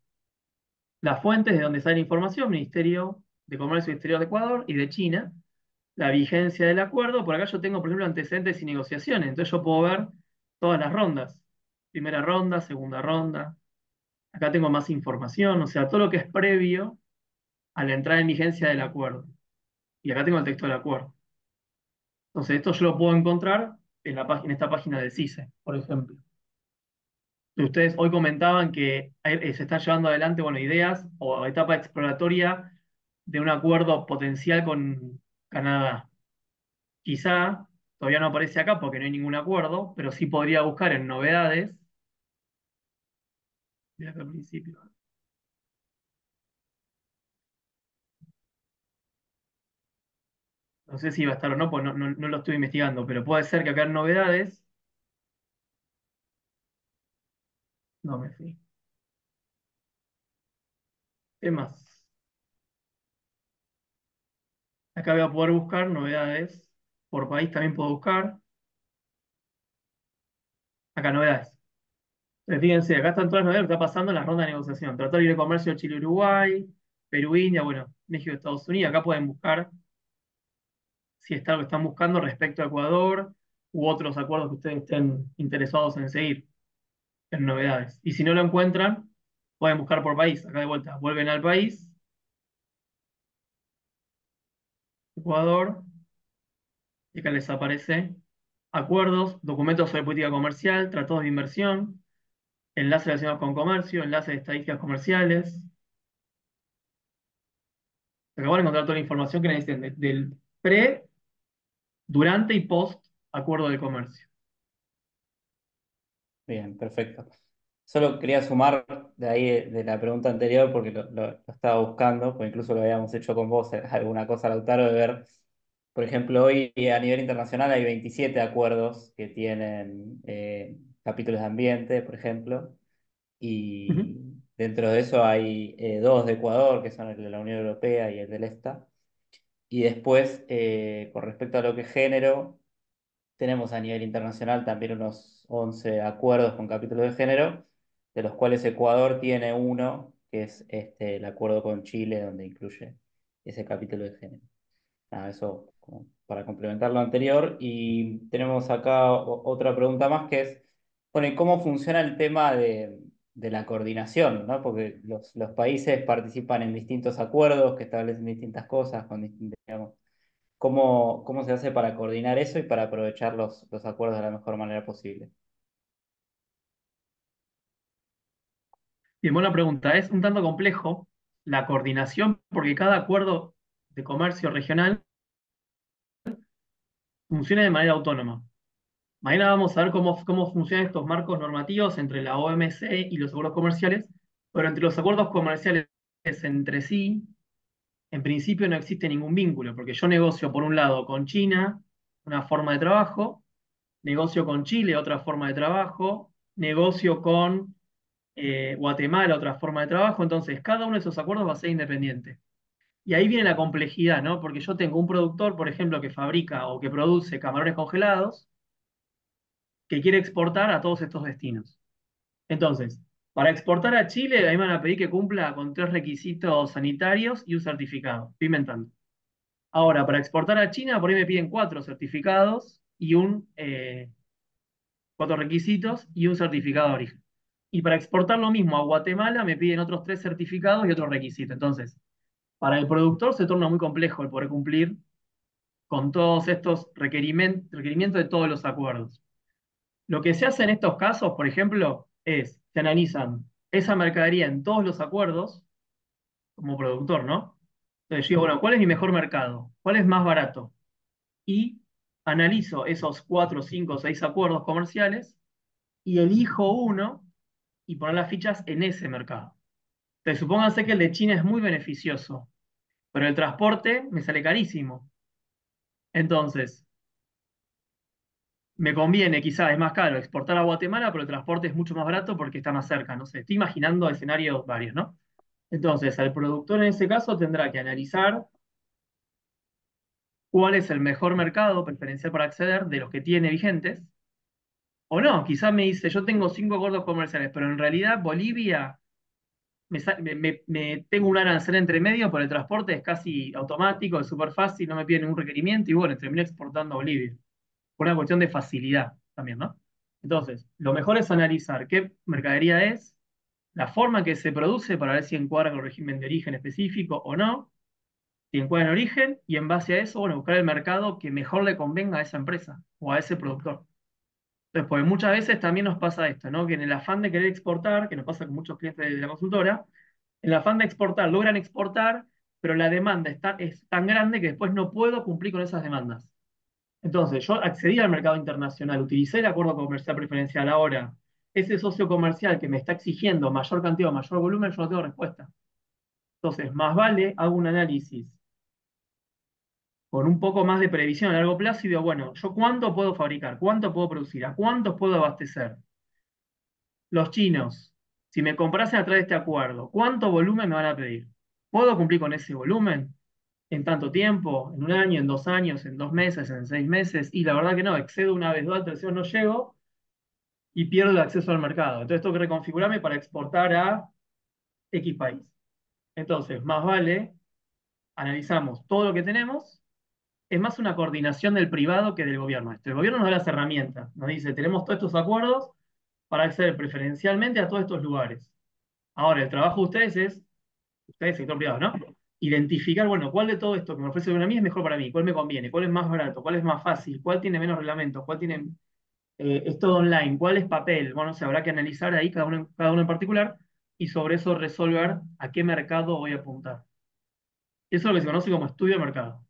F: las fuentes de donde sale la información, Ministerio de Comercio Exterior de Ecuador y de China, la vigencia del acuerdo. Por acá yo tengo, por ejemplo, antecedentes y negociaciones. Entonces yo puedo ver todas las rondas. Primera ronda, segunda ronda. Acá tengo más información, o sea, todo lo que es previo a la entrada en vigencia del acuerdo. Y acá tengo el texto del acuerdo. Entonces esto yo lo puedo encontrar en esta página del CICE, por ejemplo. Ustedes hoy comentaban que se están llevando adelante, bueno, ideas o etapa exploratoria de un acuerdo potencial con Canadá. Quizá todavía no aparece acá porque no hay ningún acuerdo, pero sí podría buscar en novedades. Mira acá al principio. No sé si va a estar o no, pues no lo estoy investigando, pero puede ser que acá en novedades. No me fui. ¿Qué más? Acá voy a poder buscar novedades. Por país también puedo buscar. Acá novedades. Entonces, fíjense, acá están todas las novedades que está pasando en la ronda de negociación. Tratado de libre comercio Chile-Uruguay, Perú-India, bueno, México-Estados Unidos. Acá pueden buscar si está lo que están buscando respecto a Ecuador u otros acuerdos que ustedes estén interesados en seguir en novedades. Y si no lo encuentran, pueden buscar por país. Acá de vuelta, vuelven al país, Ecuador, y acá les aparece acuerdos, documentos sobre política comercial, tratados de inversión, enlaces relacionados con comercio, enlaces de estadísticas comerciales. Acá van a encontrar toda la información que necesiten del pre, durante y post acuerdo de comercio.
E: Bien, perfecto. Solo quería sumar de ahí de la pregunta anterior, porque lo estaba buscando, porque incluso lo habíamos hecho con vos, alguna cosa, Lautaro, de ver, por ejemplo, hoy a nivel internacional hay 27 acuerdos que tienen capítulos de ambiente, por ejemplo,
F: Ujú.
E: y dentro de eso hay dos de Ecuador, que son el de la Unión Europea y el del ESTA. Y después, con respecto a lo que es género, tenemos a nivel internacional también unos 11 acuerdos con capítulos de género, de los cuales Ecuador tiene uno, que es el acuerdo con Chile, donde incluye ese capítulo de género. Nada, eso como para complementar lo anterior. Y tenemos acá otra pregunta más que es, bueno, ¿y cómo funciona el tema de la coordinación, ¿no? Porque los países participan en distintos acuerdos que establecen distintas cosas, digamos, ¿cómo se hace para coordinar eso y para aprovechar los acuerdos de la mejor manera posible?
F: Bien, buena pregunta. Es un tanto complejo la coordinación porque cada acuerdo de comercio regional funciona de manera autónoma. Mañana vamos a ver cómo funcionan estos marcos normativos entre la OMC y los acuerdos comerciales, pero entre los acuerdos comerciales entre sí, en principio no existe ningún vínculo, porque yo negocio por un lado con China una forma de trabajo, negocio con Chile otra forma de trabajo, negocio con Guatemala otra forma de trabajo, entonces cada uno de esos acuerdos va a ser independiente. Y ahí viene la complejidad, ¿no? Porque yo tengo un productor, por ejemplo, que fabrica o que produce camarones congelados, que quiere exportar a todos estos destinos. Entonces, para exportar a Chile, ahí me van a pedir que cumpla con 3 requisitos sanitarios y un certificado. Estoy inventando. Ahora, para exportar a China, por ahí me piden 4 certificados y 4 requisitos y un certificado de origen. Y para exportar lo mismo a Guatemala, me piden otros 3 certificados y otro requisito. Entonces, para el productor se torna muy complejo el poder cumplir con todos estos requerimientos de todos los acuerdos. Lo que se hace en estos casos, por ejemplo, es, se analizan esa mercadería en todos los acuerdos como productor, ¿no? Entonces yo digo, bueno, ¿cuál es mi mejor mercado? ¿Cuál es más barato? Y analizo esos 4, 5, 6 acuerdos comerciales y elijo uno y poner las fichas en ese mercado. Entonces, supónganse que el de China es muy beneficioso, pero el transporte me sale carísimo. Entonces, me conviene, quizás es más caro exportar a Guatemala, pero el transporte es mucho más barato porque está más cerca, no sé, estoy imaginando escenarios varios, ¿no? Entonces, el productor en ese caso tendrá que analizar cuál es el mejor mercado preferencial para acceder de los que tiene vigentes, o no, quizás me dice, yo tengo 5 acuerdos comerciales, pero en realidad Bolivia, tengo un arancel entre medio, por el transporte es casi automático, es súper fácil, no me pide ningún requerimiento, y bueno, termino exportando a Bolivia por una cuestión de facilidad también, ¿no? Entonces, lo mejor es analizar qué mercadería es, la forma en que se produce para ver si encuadra con el régimen de origen específico o no, si encuadra en origen, y en base a eso, bueno, buscar el mercado que mejor le convenga a esa empresa o a ese productor. Entonces, pues muchas veces también nos pasa esto, ¿no? Que en el afán de querer exportar, que nos pasa con muchos clientes de la consultora, en el afán de exportar, logran exportar, pero la demanda es tan grande que después no puedo cumplir con esas demandas. Entonces, yo accedí al mercado internacional, utilicé el acuerdo comercial preferencial. Ahora, ese socio comercial que me está exigiendo mayor cantidad o mayor volumen, yo no tengo respuesta. Entonces, más vale, hago un análisis con un poco más de previsión a largo plazo y digo, bueno, ¿yo cuánto puedo fabricar? ¿Cuánto puedo producir? ¿A cuántos puedo abastecer? Los chinos, si me comprasen a través de este acuerdo, ¿cuánto volumen me van a pedir? ¿Puedo cumplir con ese volumen en tanto tiempo? ¿En un año, en 2 años, en 2 meses, en 6 meses? Y la verdad que no, excedo una vez, dos, al tercero no llego y pierdo el acceso al mercado. Entonces tengo que reconfigurarme para exportar a X país. Entonces, más vale, analizamos todo lo que tenemos. Es más una coordinación del privado que del gobierno. El gobierno nos da las herramientas, nos dice, tenemos todos estos acuerdos para acceder preferencialmente a todos estos lugares. Ahora, el trabajo de ustedes es, ustedes, sector privado, ¿no? Identificar, bueno, cuál de todo esto que me ofrece a mí es mejor para mí, cuál me conviene, cuál es más barato, cuál es más fácil, cuál tiene menos reglamentos, cuál tiene, es todo online, cuál es papel. Bueno, se habrá que analizar ahí cada uno en particular y sobre eso resolver a qué mercado voy a apuntar. Eso es lo que se conoce como estudio de mercado.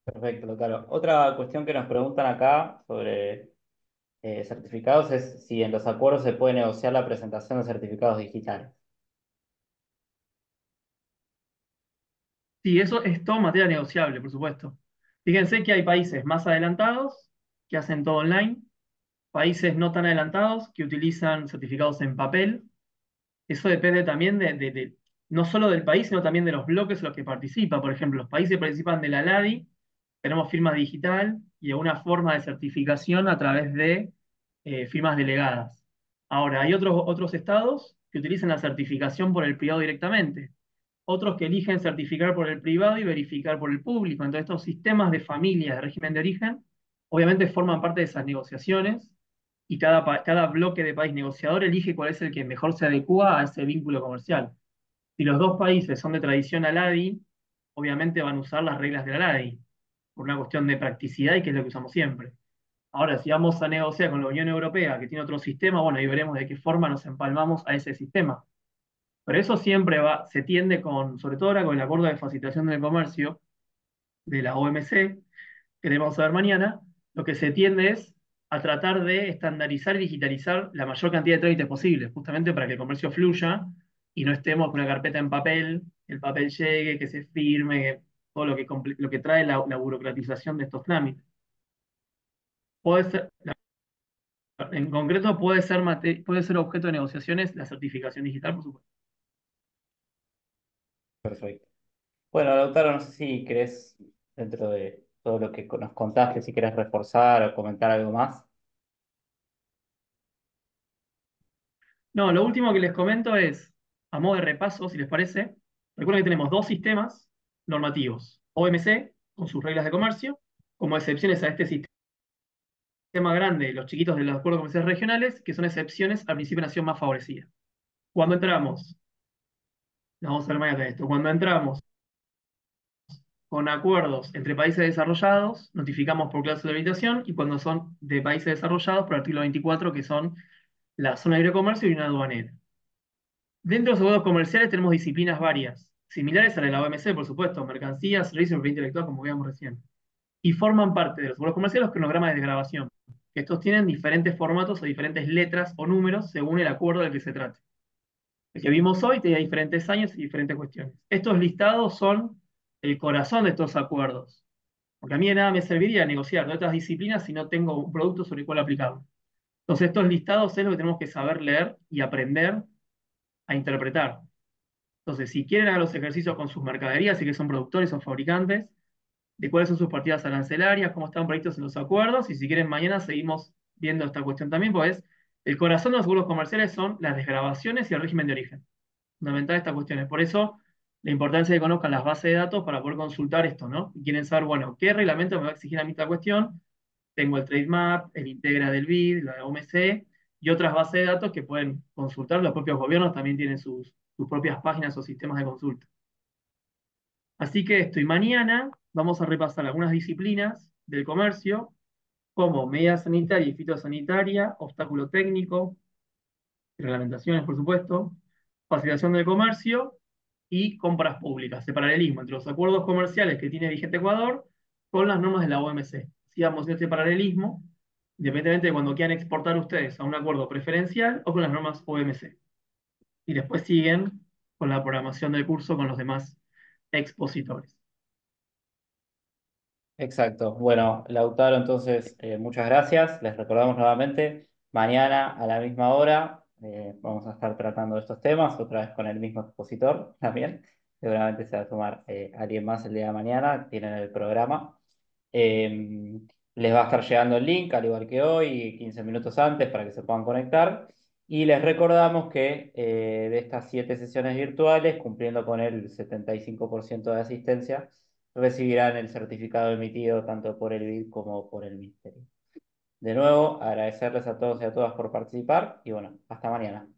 E: Perfecto, claro. Otra cuestión que nos preguntan acá sobre certificados es si en los acuerdos se puede negociar la presentación de certificados digitales.
F: Sí, eso es todo materia negociable, por supuesto. Fíjense que hay países más adelantados que hacen todo online, países no tan adelantados que utilizan certificados en papel. Eso depende también no solo del país, sino también de los bloques en los que participa. Por ejemplo, los países que participan de la LADI, tenemos firma digital y una forma de certificación a través de firmas delegadas. Ahora, hay otros estados que utilizan la certificación por el privado directamente, otros que eligen certificar por el privado y verificar por el público. Entonces, estos sistemas de familia de régimen de origen, obviamente forman parte de esas negociaciones y cada bloque de país negociador elige cuál es el que mejor se adecua a ese vínculo comercial. Si los dos países son de tradición ALADI, obviamente van a usar las reglas de la ALADI, por una cuestión de practicidad y que es lo que usamos siempre. Ahora, si vamos a negociar con la Unión Europea, que tiene otro sistema, bueno, ahí veremos de qué forma nos empalmamos a ese sistema. Pero eso siempre se tiende sobre todo ahora con el Acuerdo de Facilitación del Comercio de la OMC, que debemos ver mañana, lo que se tiende es a tratar de estandarizar y digitalizar la mayor cantidad de trámites posibles, justamente para que el comercio fluya y no estemos con una carpeta en papel, que el papel llegue, que se firme, todo lo que trae la burocratización de estos trámites. Puede ser, en concreto, puede ser objeto de negociaciones la certificación digital, por supuesto.
E: Perfecto. Bueno, Lautaro, no sé si querés, dentro de todo lo que nos contaste, si querés reforzar o comentar algo más.
F: No, lo último que les comento es, a modo de repaso, si les parece, recuerden que tenemos dos sistemas normativos. OMC, con sus reglas de comercio, como excepciones a este sistema grande, los chiquitos de los acuerdos comerciales regionales, que son excepciones al principio de nación más favorecida. Cuando entramos, vamos a ver mañana esto, cuando entramos con acuerdos entre países desarrollados, notificamos por cláusula de habilitación, y cuando son de países desarrollados, por artículo 24, que son la zona de libre comercio y una aduanera. Dentro de los acuerdos comerciales tenemos disciplinas varias, similares a la de la OMC, por supuesto, mercancías, servicios de propiedad intelectual, como veíamos recién. Y forman parte de los acuerdos comerciales los cronogramas de desgravación, que estos tienen diferentes formatos o diferentes letras o números según el acuerdo del que se trate. El que vimos hoy tenía diferentes años y diferentes cuestiones. Estos listados son el corazón de estos acuerdos, porque a mí de nada me serviría negociar de otras disciplinas si no tengo un producto sobre el cual aplicarlo. Entonces estos listados es lo que tenemos que saber leer y aprender a interpretar. Entonces, si quieren hacer los ejercicios con sus mercaderías, y que son productores o fabricantes, de cuáles son sus partidas arancelarias, cómo están previstos en los acuerdos, y si quieren mañana seguimos viendo esta cuestión también, pues el corazón de los seguros comerciales son las desgravaciones y el régimen de origen. Fundamental estas cuestiones. Por eso, la importancia de que conozcan las bases de datos para poder consultar esto, ¿no? Y quieren saber, bueno, ¿qué reglamento me va a exigir a mí esta cuestión? Tengo el Trademark, el Integra del BID, la OMC y otras bases de datos que pueden consultar. Los propios gobiernos también tienen sus propias páginas o sistemas de consulta. Así que esto, y mañana vamos a repasar algunas disciplinas del comercio, como medida sanitaria y fitosanitaria, obstáculo técnico, reglamentaciones, por supuesto, facilitación del comercio y compras públicas, el paralelismo entre los acuerdos comerciales que tiene vigente Ecuador con las normas de la OMC. Sigamos este paralelismo, independientemente de cuando quieran exportar ustedes a un acuerdo preferencial o con las normas OMC. Y después siguen con la programación del curso con los demás expositores.
E: Exacto. Bueno, Lautaro, entonces, muchas gracias. Les recordamos nuevamente, mañana a la misma hora vamos a estar tratando estos temas, otra vez con el mismo expositor también. Seguramente se va a tomar alguien más el día de mañana, tienen el programa. Eh, Les va a estar llegando el link, al igual que hoy, 15 minutos antes para que se puedan conectar. Y les recordamos que de estas 7 sesiones virtuales, cumpliendo con el 75% de asistencia, recibirán el certificado emitido tanto por el BID como por el Ministerio. De nuevo, agradecerles a todos y a todas por participar y bueno, hasta mañana.